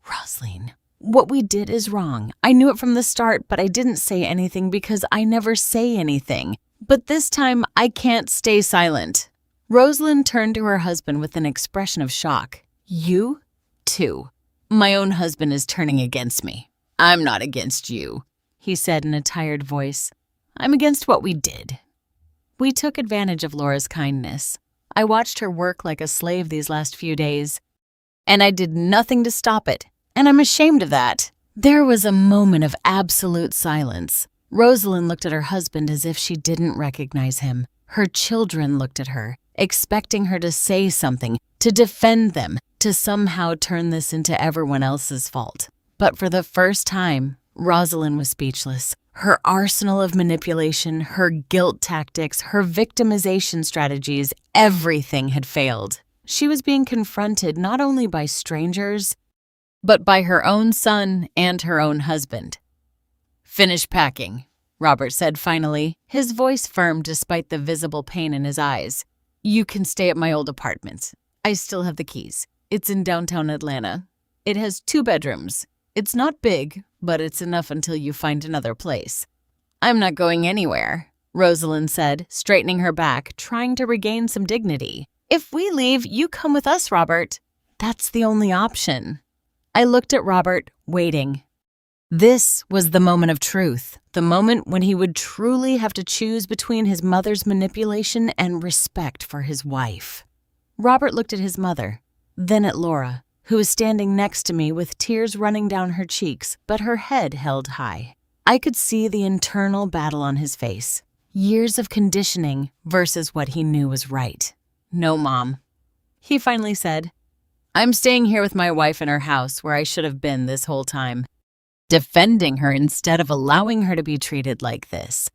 "Rosalind, what we did is wrong. I knew it from the start, but I didn't say anything because I never say anything. But this time, I can't stay silent." Rosalind turned to her husband with an expression of shock. "You, too. My own husband is turning against me." "I'm not against you," he said in a tired voice. "I'm against what we did." We took advantage of Laura's kindness. I watched her work like a slave these last few days, and I did nothing to stop it, and I'm ashamed of that. There was a moment of absolute silence. Rosalind looked at her husband as if she didn't recognize him. Her children looked at her, expecting her to say something, to defend them, to somehow turn this into everyone else's fault. But for the first time, Rosalind was speechless. Her arsenal of manipulation, her guilt tactics, her victimization strategies, everything had failed. She was being confronted not only by strangers, but by her own son and her own husband. "Finish packing," Robert said finally, his voice firm despite the visible pain in his eyes. "You can stay at my old apartment. I still have the keys. It's in downtown Atlanta. It has 2 bedrooms. It's not big, but it's enough until you find another place." "I'm not going anywhere," Rosalind said, straightening her back, trying to regain some dignity. "If we leave, you come with us, Robert." "That's the only option." I looked at Robert, waiting. This was the moment of truth, the moment when he would truly have to choose between his mother's manipulation and respect for his wife. Robert looked at his mother, then at Laura, who was standing next to me with tears running down her cheeks, but her head held high. I could see the internal battle on his face. Years of conditioning versus what he knew was right. "No, Mom," he finally said. "I'm staying here with my wife in her house where I should have been this whole time, defending her instead of allowing her to be treated like this."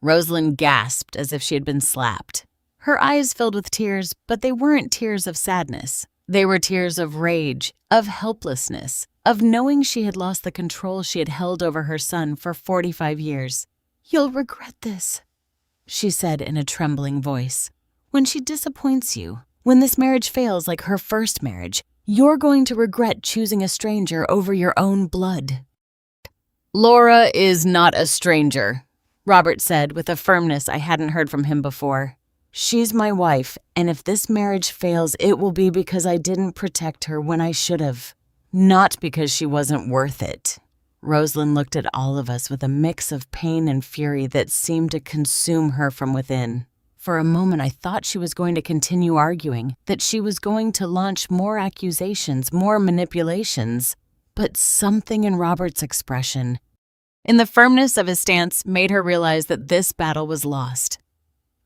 Rosalind gasped as if she had been slapped. Her eyes filled with tears, but they weren't tears of sadness. They were tears of rage, of helplessness, of knowing she had lost the control she had held over her son for 45 years. "You'll regret this," she said in a trembling voice. "When she disappoints you, when this marriage fails like her first marriage, you're going to regret choosing a stranger over your own blood." "Laura is not a stranger," Robert said with a firmness I hadn't heard from him before. "She's my wife, and if this marriage fails, it will be because I didn't protect her when I should have. Not because she wasn't worth it." Rosalind looked at all of us with a mix of pain and fury that seemed to consume her from within. For a moment, I thought she was going to continue arguing, that she was going to launch more accusations, more manipulations. But something in Robert's expression, in the firmness of his stance, made her realize that this battle was lost.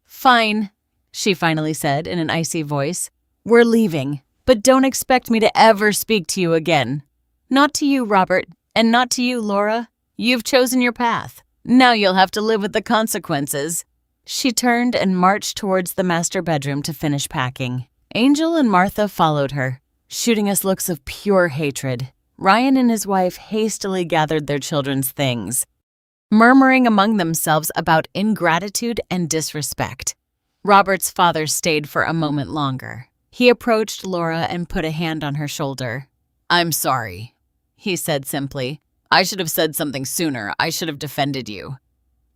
"Fine," she finally said in an icy voice. "We're leaving, but don't expect me to ever speak to you again. Not to you, Robert, and not to you, Laura. You've chosen your path. Now you'll have to live with the consequences." She turned and marched towards the master bedroom to finish packing. Angel and Martha followed her, shooting us looks of pure hatred. Ryan and his wife hastily gathered their children's things, murmuring among themselves about ingratitude and disrespect. Robert's father stayed for a moment longer. He approached Laura and put a hand on her shoulder. "I'm sorry," he said simply. "I should have said something sooner. I should have defended you."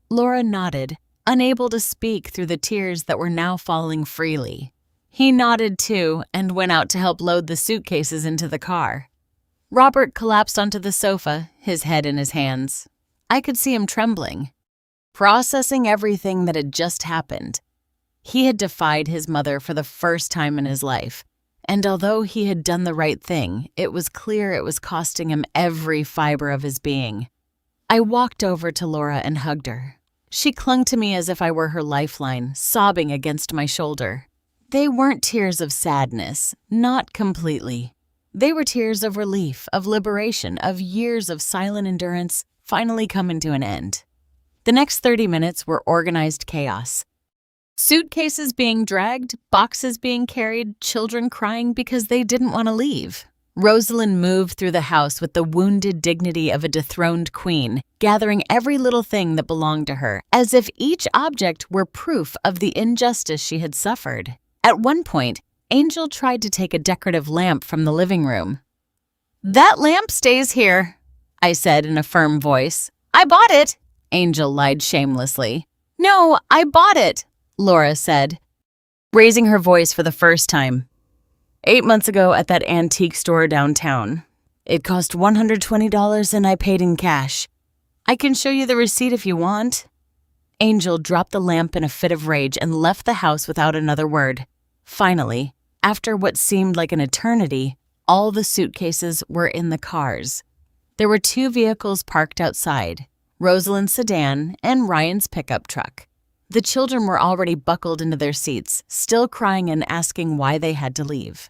Laura nodded, unable to speak through the tears that were now falling freely. He nodded too and went out to help load the suitcases into the car. Robert collapsed onto the sofa, his head in his hands. I could see him trembling, processing everything that had just happened. He had defied his mother for the first time in his life, and although he had done the right thing, it was clear it was costing him every fiber of his being. I walked over to Laura and hugged her. She clung to me as if I were her lifeline, sobbing against my shoulder. They weren't tears of sadness, not completely. They were tears of relief, of liberation, of years of silent endurance finally coming to an end. The next 30 minutes were organized chaos. Suitcases being dragged, boxes being carried, children crying because they didn't want to leave. Rosalind moved through the house with the wounded dignity of a dethroned queen, gathering every little thing that belonged to her, as if each object were proof of the injustice she had suffered. At one point, Angel tried to take a decorative lamp from the living room. "That lamp stays here," I said in a firm voice. "I bought it," Angel lied shamelessly. "No, I bought it," Laura said, raising her voice for the first time. 8 months ago at that antique store downtown. It cost $120 and I paid in cash. I can show you the receipt if you want." Angel dropped the lamp in a fit of rage and left the house without another word. Finally, after what seemed like an eternity, all the suitcases were in the cars. There were 2 vehicles parked outside, Rosalind's sedan and Ryan's pickup truck. The children were already buckled into their seats, still crying and asking why they had to leave.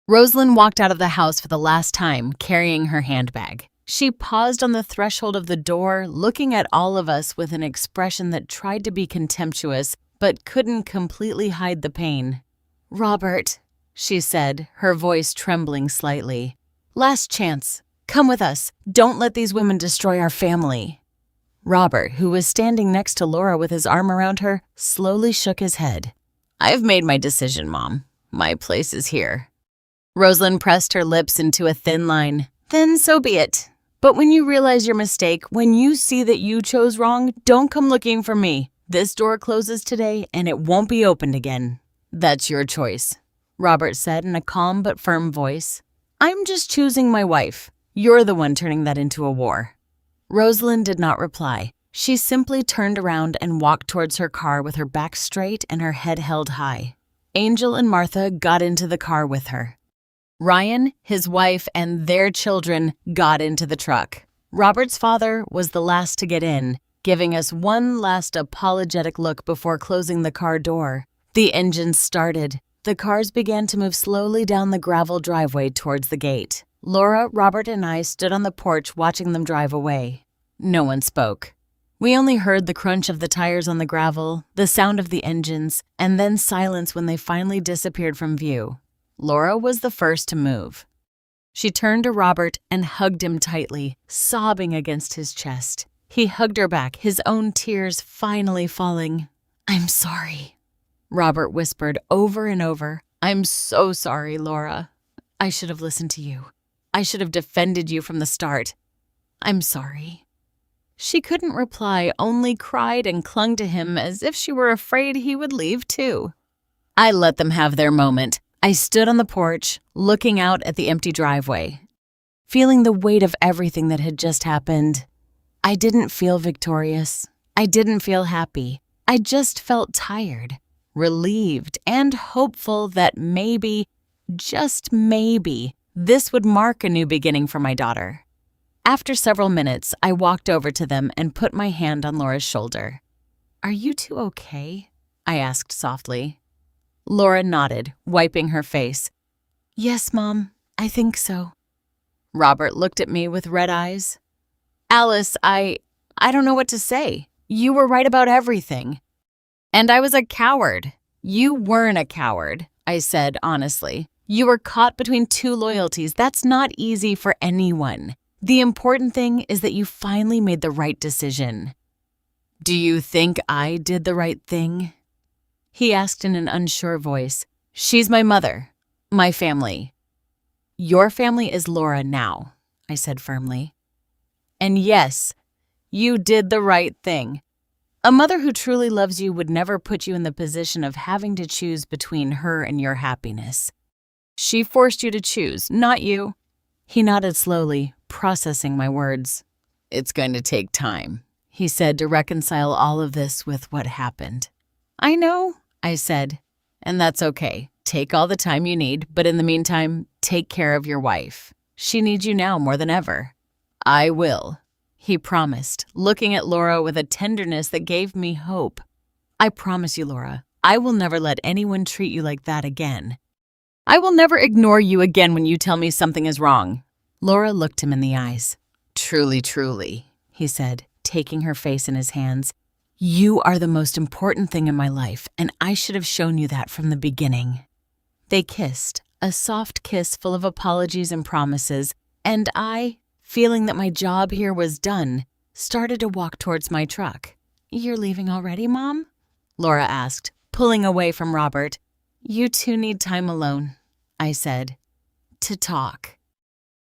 Rosalind walked out of the house for the last time, carrying her handbag. She paused on the threshold of the door, looking at all of us with an expression that tried to be contemptuous, but couldn't completely hide the pain. "Robert," she said, her voice trembling slightly. "Last chance. Come with us. Don't let these women destroy our family." Robert, who was standing next to Laura with his arm around her, slowly shook his head. "I've made my decision, Mom. My place is here." Rosalind pressed her lips into a thin line. "Then so be it. But when you realize your mistake, when you see that you chose wrong, don't come looking for me. This door closes today and it won't be opened again." "That's your choice," Robert said in a calm but firm voice. "I'm just choosing my wife. You're the one turning that into a war." Rosalind did not reply. She simply turned around and walked towards her car with her back straight and her head held high. Angel and Martha got into the car with her. Ryan, his wife, and their children got into the truck. Robert's father was the last to get in, giving us one last apologetic look before closing the car door. The engine started. The cars began to move slowly down the gravel driveway towards the gate. Laura, Robert, and I stood on the porch watching them drive away. No one spoke. We only heard the crunch of the tires on the gravel, the sound of the engines, and then silence when they finally disappeared from view. Laura was the first to move. She turned to Robert and hugged him tightly, sobbing against his chest. He hugged her back, his own tears finally falling. "I'm sorry," Robert whispered over and over. "I'm so sorry, Laura. I should have listened to you. I should have defended you from the start. I'm sorry." She couldn't reply, only cried and clung to him as if she were afraid he would leave too. I let them have their moment. I stood on the porch, looking out at the empty driveway, feeling the weight of everything that had just happened. I didn't feel victorious. I didn't feel happy. I just felt tired, relieved, and hopeful that maybe, just maybe, this would mark a new beginning for my daughter. After several minutes, I walked over to them and put my hand on Laura's shoulder. "Are you two okay?" I asked softly. Laura nodded, wiping her face. "Yes, Mom, I think so." Robert looked at me with red eyes. "Alice, I don't know what to say. You were right about everything. And I was a coward." "You weren't a coward," I said honestly. "You were caught between 2 loyalties. That's not easy for anyone. The important thing is that you finally made the right decision." "Do you think I did the right thing?" he asked in an unsure voice. "She's my mother, my family." "Your family is Laura now," I said firmly. "And yes, you did the right thing. A mother who truly loves you would never put you in the position of having to choose between her and your happiness. She forced you to choose, not you." He nodded slowly, processing my words. "It's going to take time," he said, to reconcile all of this with what happened. "I know," I said, "and that's okay. Take all the time you need, but in the meantime, take care of your wife. She needs you now more than ever." "I will," he promised, looking at Laura with a tenderness that gave me hope. "I promise you, Laura, I will never let anyone treat you like that again. I will never ignore you again when you tell me something is wrong." Laura looked him in the eyes. "Truly, truly," he said, taking her face in his hands. "You are the most important thing in my life, and I should have shown you that from the beginning." They kissed, A soft kiss full of apologies and promises, and I, feeling that my job here was done, started to walk towards my truck. "You're leaving already, Mom?" Laura asked, pulling away from Robert. "You two need time alone," I said. "To talk.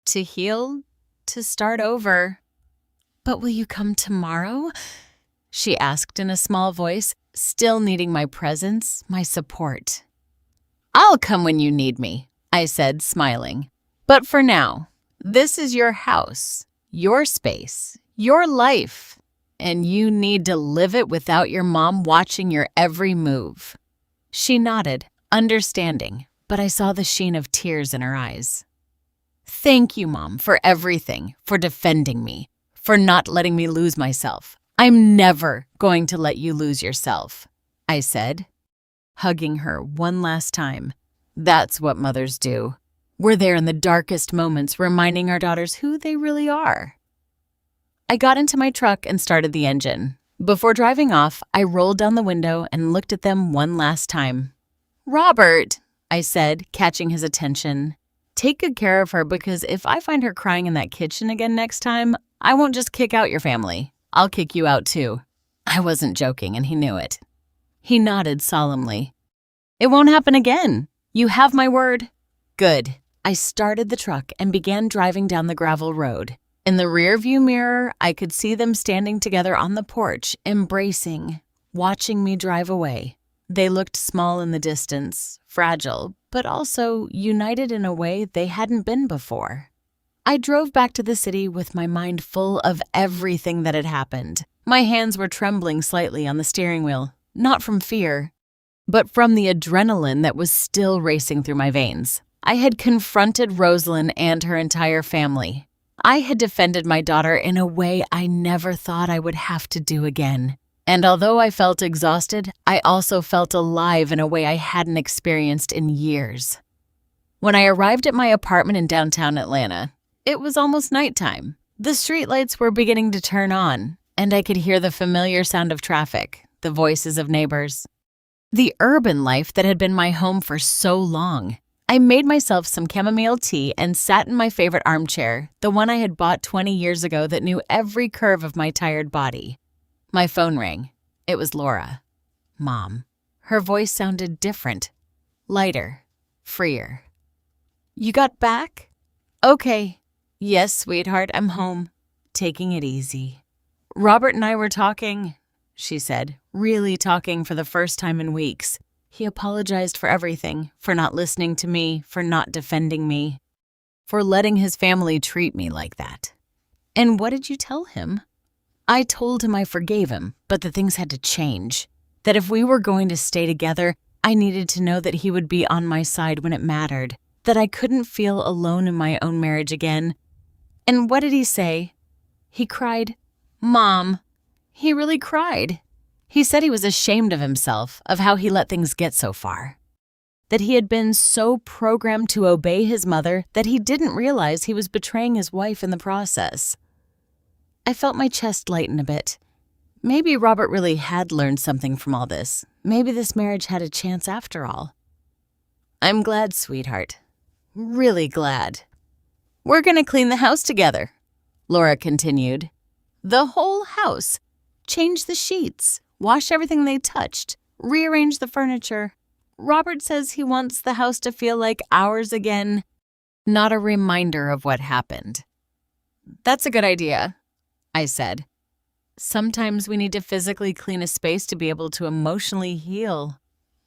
To heal. To start over." "But will you come tomorrow?" she asked in a small voice, still needing my presence, my support. "I'll come when you need me," I said, smiling. "But for now, this is your house, your space, your life, and you need to live it without your mom watching your every move." She nodded, understanding, but I saw the sheen of tears in her eyes. "Thank you, Mom, for everything, for defending me, for not letting me lose myself. I'm never going to let you lose yourself," I said, hugging her one last time. That's what mothers do. We're there in the darkest moments, reminding our daughters who they really are. I got into my truck and started the engine. Before driving off, I rolled down the window and looked at them one last time. "Robert," I said, catching his attention, "take good care of her, because if I find her crying in that kitchen again next time, I won't just kick out your family. I'll kick you out too." I wasn't joking, and he knew it. He nodded solemnly. "It won't happen again. You have my word." Good. I started the truck and began driving down the gravel road. In the rearview mirror, I could see them standing together on the porch, embracing, watching me drive away. They looked small in the distance, fragile, but also united in a way they hadn't been before. I drove back to the city with my mind full of everything that had happened. My hands were trembling slightly on the steering wheel, not from fear, but from the adrenaline that was still racing through my veins. I had confronted Rosalind and her entire family. I had defended my daughter in a way I never thought I would have to do again. And although I felt exhausted, I also felt alive in a way I hadn't experienced in years. When I arrived at my apartment in downtown Atlanta, it was almost nighttime. The streetlights were beginning to turn on, and I could hear the familiar sound of traffic, the voices of neighbors. The urban life that had been my home for so long. I made myself some chamomile tea and sat in my favorite armchair, the one I had bought 20 years ago that knew every curve of my tired body. My phone rang. It was Laura. Mom. Her voice sounded different, lighter, freer. "You got back?" "Okay. Yes, sweetheart, I'm home. Taking it easy." "Robert and I were talking," she said, really talking for the first time in weeks. "He apologized for everything, for not listening to me, for not defending me, for letting his family treat me like that." "And what did you tell him?" "I told him I forgave him, but that things had to change. That if we were going to stay together, I needed to know that he would be on my side when it mattered. That I couldn't feel alone in my own marriage again." "And what did he say?" "He cried. Mom. He really cried. He said he was ashamed of himself, of how he let things get so far. That he had been so programmed to obey his mother that he didn't realize he was betraying his wife in the process." I felt my chest lighten a bit. Maybe Robert really had learned something from all this. Maybe this marriage had a chance after all. "I'm glad, sweetheart. Really glad." "We're going to clean the house together," Laura continued. "The whole house. Change the sheets. Wash everything they touched. Rearrange the furniture. Robert says he wants the house to feel like ours again, not a reminder of what happened." "That's a good idea," I said. "Sometimes we need to physically clean a space to be able to emotionally heal."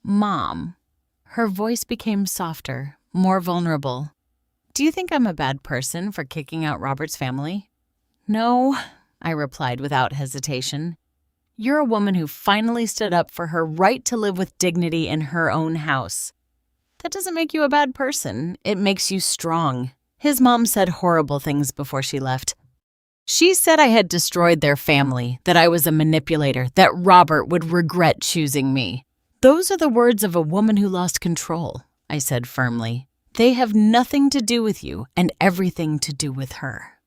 "Mom." Her voice became softer, more vulnerable. "Do you think I'm a bad person for kicking out Robert's family?" "No," I replied without hesitation. "You're a woman who finally stood up for her right to live with dignity in her own house. That doesn't make you a bad person. It makes you strong." His mom said horrible things before she left. She said I had destroyed their family, that I was a manipulator, that Robert would regret choosing me. "Those are the words of a woman who lost control," I said firmly. "They have nothing to do with you and everything to do with her.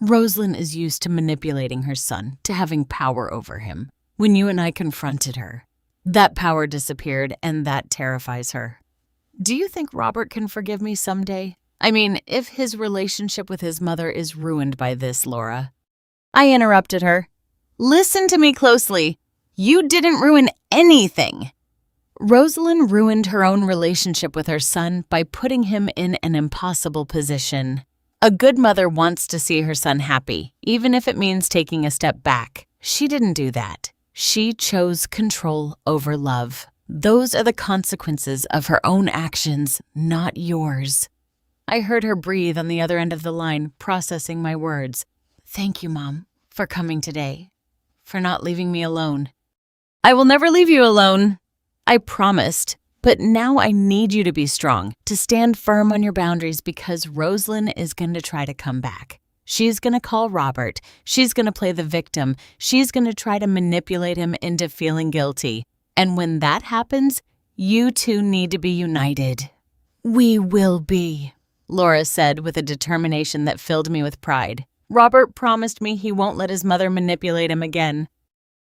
Rosalind is used to manipulating her son, to having power over him. When you and I confronted her, that power disappeared, and that terrifies her. Do you think Robert can forgive me someday? I mean, if his relationship with his mother is ruined by this, Laura. I interrupted her. Listen to me closely. You didn't ruin anything. Rosalind ruined her own relationship with her son by putting him in an impossible position. A good mother wants to see her son happy, even if it means taking a step back. She didn't do that. She chose control over love. Those are the consequences of her own actions, not yours. I heard her breathe on the other end of the line, processing my words. Thank you, Mom, for coming today, for not leaving me alone. I will never leave you alone, I promised. But now I need you to be strong, to stand firm on your boundaries because Rosalind is going to try to come back. She's going to call Robert. She's going to play the victim. She's going to try to manipulate him into feeling guilty. And when that happens, you two need to be united. We will be, Laura said with a determination that filled me with pride. Robert promised me he won't let his mother manipulate him again.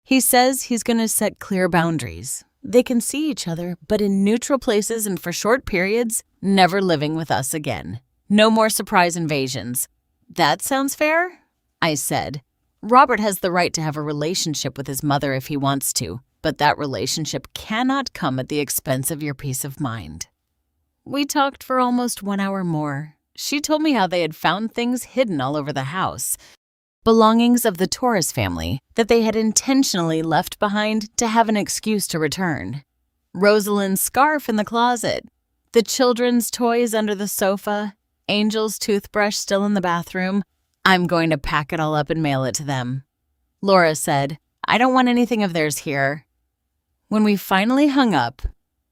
He says he's going to set clear boundaries. They can see each other, but in neutral places and for short periods, never living with us again. No more surprise invasions. That sounds fair? I said. Robert has the right to have a relationship with his mother if he wants to, but that relationship cannot come at the expense of your peace of mind. We talked for almost 1 hour more. She told me how they had found things hidden all over the house, belongings of the Torres family that they had intentionally left behind to have an excuse to return. Rosalind's scarf in the closet, the children's toys under the sofa, Angel's toothbrush still in the bathroom. I'm going to pack it all up and mail it to them. Laura said, I don't want anything of theirs here. When we finally hung up,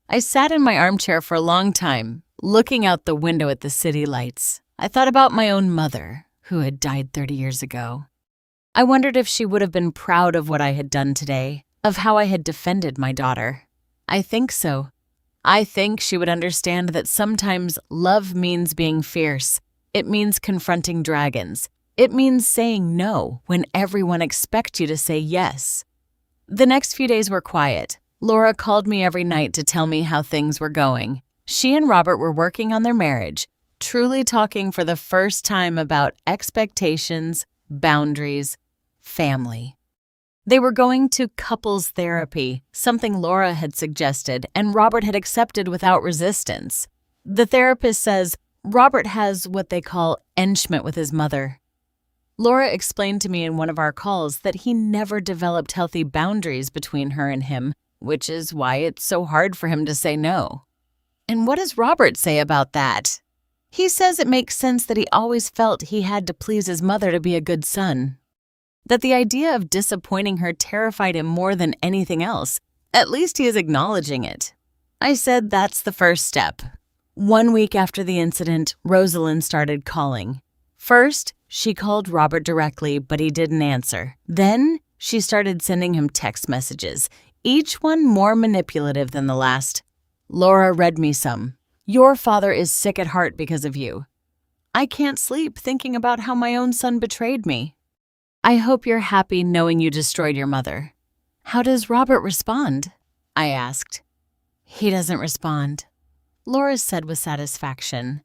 I sat in my armchair for a long time, looking out the window at the city lights. I thought about my own mother, who had died 30 years ago. I wondered if she would have been proud of what I had done today, of how I had defended my daughter. I think so. I think she would understand that sometimes love means being fierce. It means confronting dragons. It means saying no when everyone expects you to say yes. The next few days were quiet. Laura called me every night to tell me how things were going. She and Robert were working on their marriage, truly talking for the first time about expectations, boundaries, family. They were going to couples therapy, something Laura had suggested and Robert had accepted without resistance. The therapist says Robert has what they call enchantment with his mother. Laura explained to me in one of our calls that he never developed healthy boundaries between her and him, which is why it's so hard for him to say no. And what does Robert say about that? He says it makes sense that he always felt he had to please his mother to be a good son. That the idea of disappointing her terrified him more than anything else. At least he is acknowledging it. I said that's the first step. 1 week after the incident, Rosalind started calling. First, she called Robert directly, but he didn't answer. Then, she started sending him text messages, each one more manipulative than the last. Laura read me some. Your father is sick at heart because of you. I can't sleep thinking about how my own son betrayed me. I hope you're happy knowing you destroyed your mother. How does Robert respond? I asked. He doesn't respond, Laura said with satisfaction.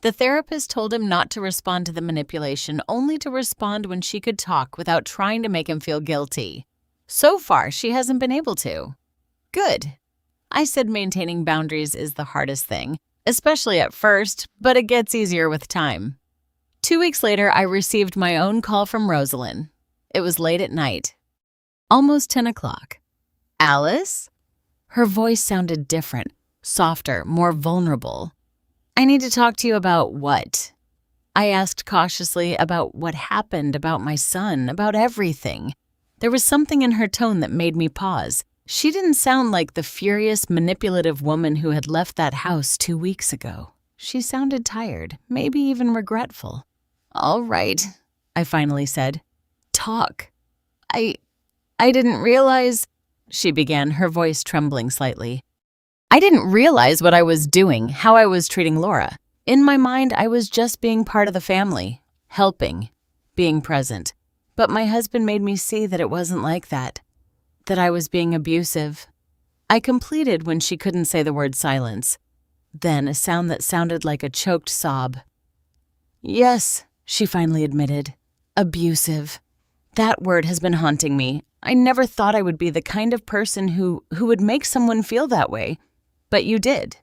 The therapist told him not to respond to the manipulation, only to respond when she could talk without trying to make him feel guilty. So far, she hasn't been able to. Good. I said maintaining boundaries is the hardest thing, especially at first, but it gets easier with time. 2 weeks later, I received my own call from Rosalind. It was late at night. Almost 10 o'clock. Alice? Her voice sounded different, softer, more vulnerable. I need to talk to you about what? I asked cautiously about what happened, about my son, about everything. There was something in her tone that made me pause. She didn't sound like the furious, manipulative woman who had left that house 2 weeks ago. She sounded tired, maybe even regretful. All right, I finally said. Talk. I didn't realize, she began, her voice trembling slightly. I didn't realize what I was doing, how I was treating Laura. In my mind, I was just being part of the family, helping, being present. But my husband made me see that it wasn't like that I was being abusive. I completed when she couldn't say the word silence. then a sound that sounded like a choked sob. "Yes," she finally admitted. "Abusive. That word has been haunting me. I never thought I would be the kind of person who would make someone feel that way. But you did,"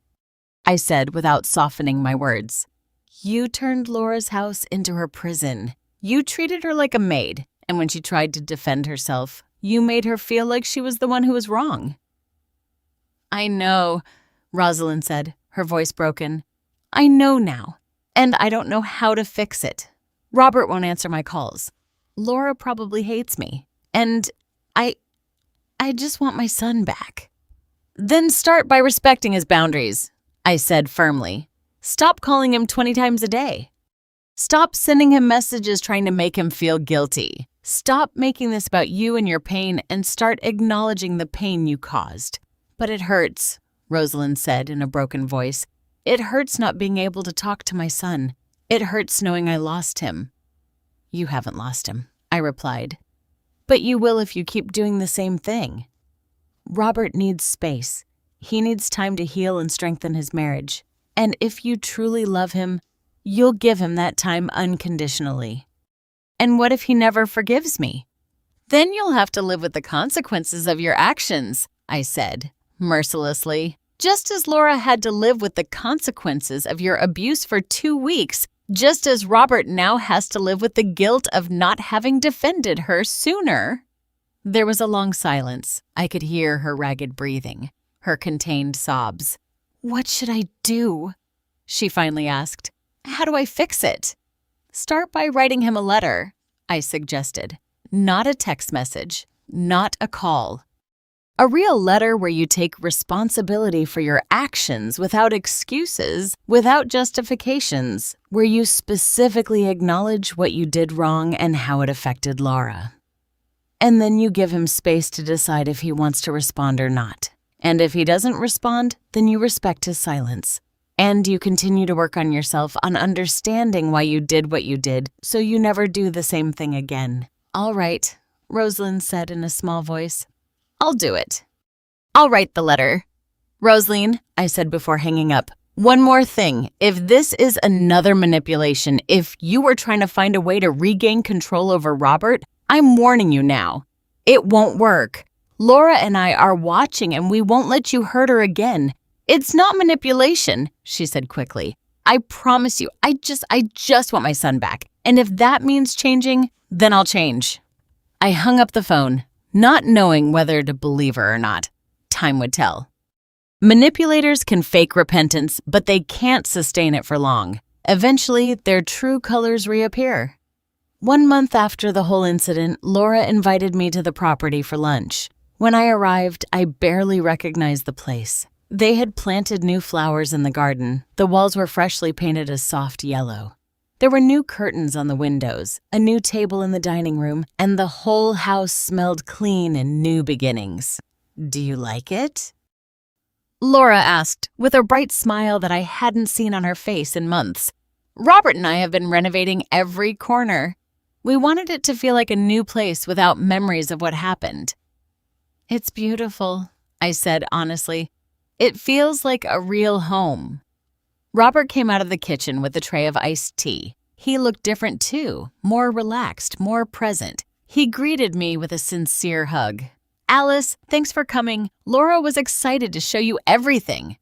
I said without softening my words. "You turned Laura's house into her prison. You treated her like a maid, and when she tried to defend herself, you made her feel like she was the one who was wrong." "I know," Rosalind said, her voice broken. "I know now, and I don't know how to fix it. Robert won't answer my calls. Laura probably hates me, and I just want my son back." "Then start by respecting his boundaries," I said firmly. "Stop calling him 20 times a day. Stop sending him messages trying to make him feel guilty. Stop making this about you and your pain and start acknowledging the pain you caused." "But it hurts," Rosalind said in a broken voice. "It hurts not being able to talk to my son. It hurts knowing I lost him." "You haven't lost him," I replied. "But you will if you keep doing the same thing. Robert needs space. He needs time to heal and strengthen his marriage. And if you truly love him, you'll give him that time unconditionally." "And what if he never forgives me?" "Then you'll have to live with the consequences of your actions," I said, mercilessly. "Just as Laura had to live with the consequences of your abuse for 2 weeks, just as Robert now has to live with the guilt of not having defended her sooner." There was a long silence. I could hear her ragged breathing, her contained sobs. "What should I do?" she finally asked. "How do I fix it?" "Start by writing him a letter," I suggested. "Not a text message, not a call. A real letter where you take responsibility for your actions without excuses, without justifications, where you specifically acknowledge what you did wrong and how it affected Laura. And then you give him space to decide if he wants to respond or not. And if he doesn't respond, then you respect his silence. And you continue to work on yourself on understanding why you did what you did so you never do the same thing again." "All right," Rosalind said in a small voice. "I'll do it. I'll write the letter." "Rosalind," I said before hanging up, "one more thing. If this is another manipulation, if you were trying to find a way to regain control over Robert, I'm warning you now. It won't work. Laura and I are watching and we won't let you hurt her again. It's not manipulation," she said quickly. "I promise you, I just want my son back. And if that means changing, then I'll change." I hung up the phone, not knowing whether to believe her or not. Time would tell. Manipulators can fake repentance, but they can't sustain it for long. Eventually, their true colors reappear. 1 month after the whole incident, Laura invited me to the property for lunch. When I arrived, I barely recognized the place. They had planted new flowers in the garden. The walls were freshly painted a soft yellow. There were new curtains on the windows, a new table in the dining room, and the whole house smelled clean and new beginnings. "Do you like it?" Laura asked, with a bright smile that I hadn't seen on her face in months. "Robert and I have been renovating every corner. We wanted it to feel like a new place without memories of what happened." "It's beautiful," I said honestly. "It feels like a real home." Robert came out of the kitchen with a tray of iced tea. He looked different too, more relaxed, more present. He greeted me with a sincere hug. "Alice, thanks for coming. Laura was excited to show you everything."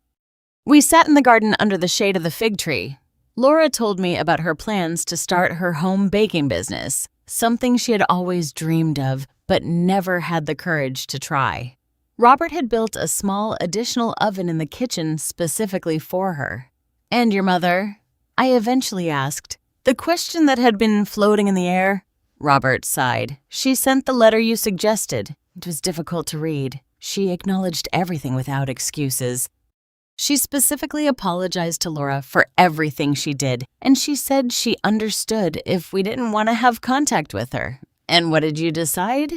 We sat in the garden under the shade of the fig tree. Laura told me about her plans to start her home baking business, something she had always dreamed of, but never had the courage to try. Robert had built a small additional oven in the kitchen specifically for her. "And your mother?" I eventually asked. "The question that had been floating in the air?" Robert sighed. "She sent the letter you suggested. It was difficult to read. She acknowledged everything without excuses. She specifically apologized to Laura for everything she did, and she said she understood if we didn't want to have contact with her." "And what did you decide?"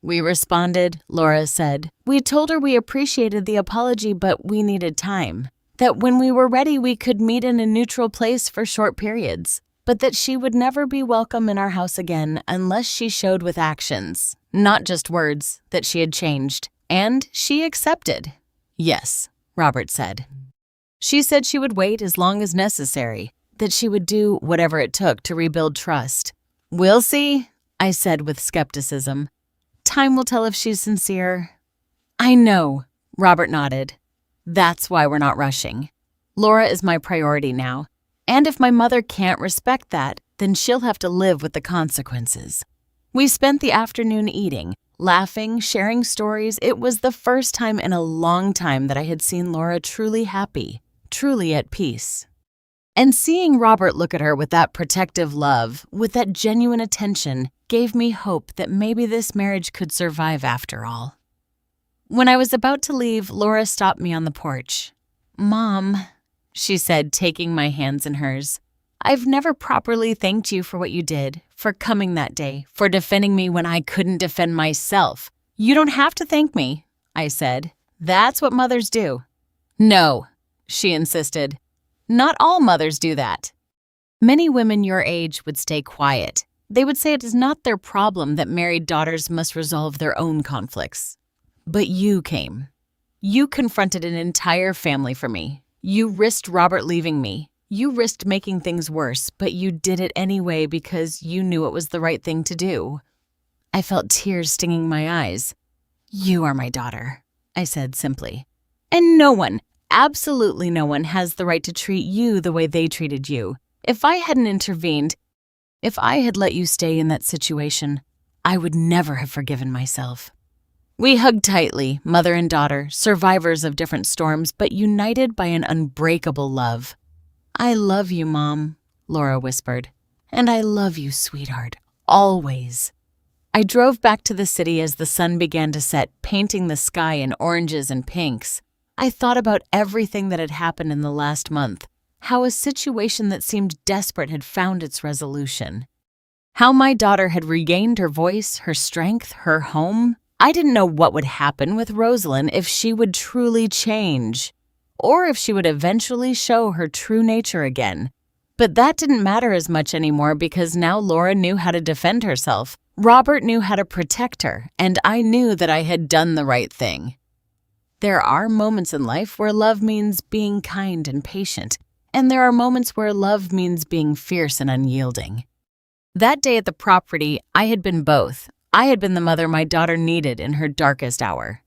"We responded," Laura said. "We told her we appreciated the apology, but we needed time. That when we were ready, we could meet in a neutral place for short periods, but that she would never be welcome in our house again unless she showed with actions, not just words, that she had changed. And she accepted." "Yes," Robert said. She said she would wait as long as necessary, that she would do whatever it took to rebuild trust. "We'll see," I said with skepticism. "Time will tell if she's sincere." "I know," Robert nodded. "That's why we're not rushing. Laura is my priority now, and if my mother can't respect that, then she'll have to live with the consequences." We spent the afternoon eating, laughing, sharing stories. It was the first time in a long time that I had seen Laura truly happy, truly at peace. And seeing Robert look at her with that protective love, with that genuine attention, gave me hope that maybe this marriage could survive after all. When I was about to leave, Laura stopped me on the porch. "Mom," she said, taking my hands in hers, "I've never properly thanked you for what you did, for coming that day, for defending me when I couldn't defend myself." "You don't have to thank me," I said. "That's what mothers do." "No," she insisted. "Not all mothers do that." Many women your age would stay quiet. They would say it is not their problem that married daughters must resolve their own conflicts. But you came. You confronted an entire family for me. You risked Robert leaving me. You risked making things worse, but you did it anyway because you knew it was the right thing to do. I felt tears stinging my eyes. "You are my daughter," I said simply. "And no one, absolutely no one, has the right to treat you the way they treated you. If I hadn't intervened, if I had let you stay in that situation, I would never have forgiven myself." We hugged tightly, mother and daughter, survivors of different storms, but united by an unbreakable love. "I love you, Mom," Laura whispered. "And I love you, sweetheart, always." I drove back to the city as the sun began to set, painting the sky in oranges and pinks. I thought about everything that had happened in the last month, how a situation that seemed desperate had found its resolution, how my daughter had regained her voice, her strength, her home. I didn't know what would happen with Rosalind if she would truly change, or if she would eventually show her true nature again. But that didn't matter as much anymore because now Laura knew how to defend herself, Robert knew how to protect her, and I knew that I had done the right thing. There are moments in life where love means being kind and patient, and there are moments where love means being fierce and unyielding. That day at the property, I had been both. I had been the mother my daughter needed in her darkest hour.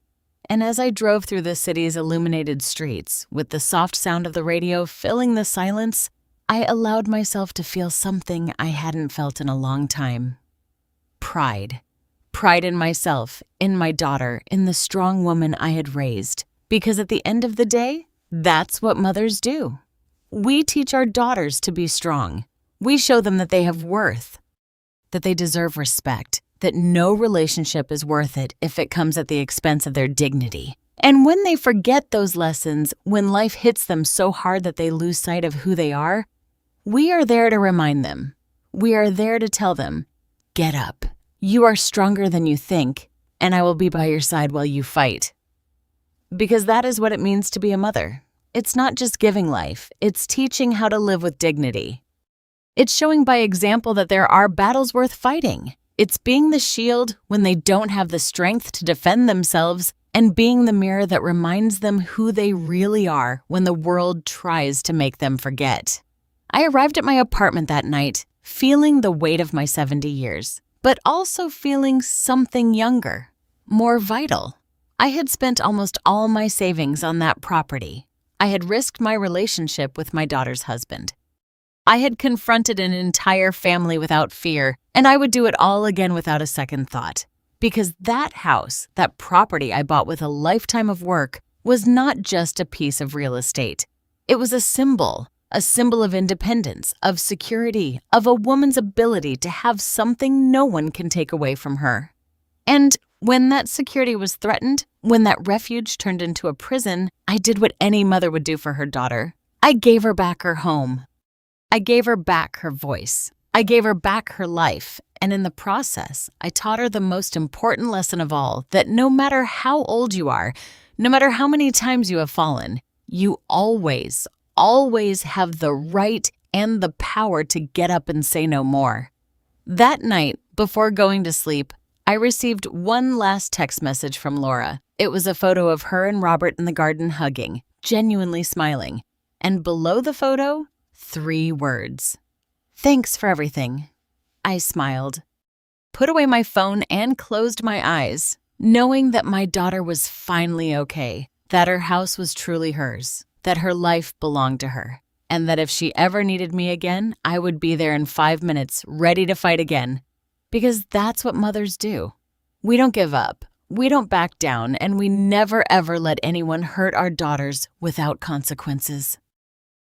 And as I drove through the city's illuminated streets, with the soft sound of the radio filling the silence, I allowed myself to feel something I hadn't felt in a long time. Pride. Pride in myself, in my daughter, in the strong woman I had raised. Because at the end of the day, that's what mothers do. We teach our daughters to be strong. We show them that they have worth, that they deserve respect, that no relationship is worth it if it comes at the expense of their dignity. And when they forget those lessons, when life hits them so hard that they lose sight of who they are, we are there to remind them. We are there to tell them, "Get up. You are stronger than you think, and I will be by your side while you fight." Because that is what it means to be a mother. It's not just giving life, it's teaching how to live with dignity. It's showing by example that there are battles worth fighting. It's being the shield when they don't have the strength to defend themselves, and being the mirror that reminds them who they really are when the world tries to make them forget. I arrived at my apartment that night, feeling the weight of my 70 years, but also feeling something younger, more vital. I had spent almost all my savings on that property. I had risked my relationship with my daughter's husband. I had confronted an entire family without fear, and I would do it all again without a second thought. Because that house, that property I bought with a lifetime of work, was not just a piece of real estate. It was a symbol of independence, of security, of a woman's ability to have something no one can take away from her. And when that security was threatened, when that refuge turned into a prison, I did what any mother would do for her daughter. I gave her back her home. I gave her back her voice. I gave her back her life, and in the process, I taught her the most important lesson of all, that no matter how old you are, no matter how many times you have fallen, you always have the right and the power to get up and say no more. That night, before going to sleep, I received one last text message from Laura. It was a photo of her and Robert in the garden hugging, genuinely smiling. And below the photo, 3 words. "Thanks for everything." I smiled, put away my phone, and closed my eyes, knowing that my daughter was finally okay, that her house was truly hers, that her life belonged to her, and that if she ever needed me again, I would be there in 5 minutes, ready to fight again. Because that's what mothers do. We don't give up, we don't back down, and we never ever let anyone hurt our daughters without consequences.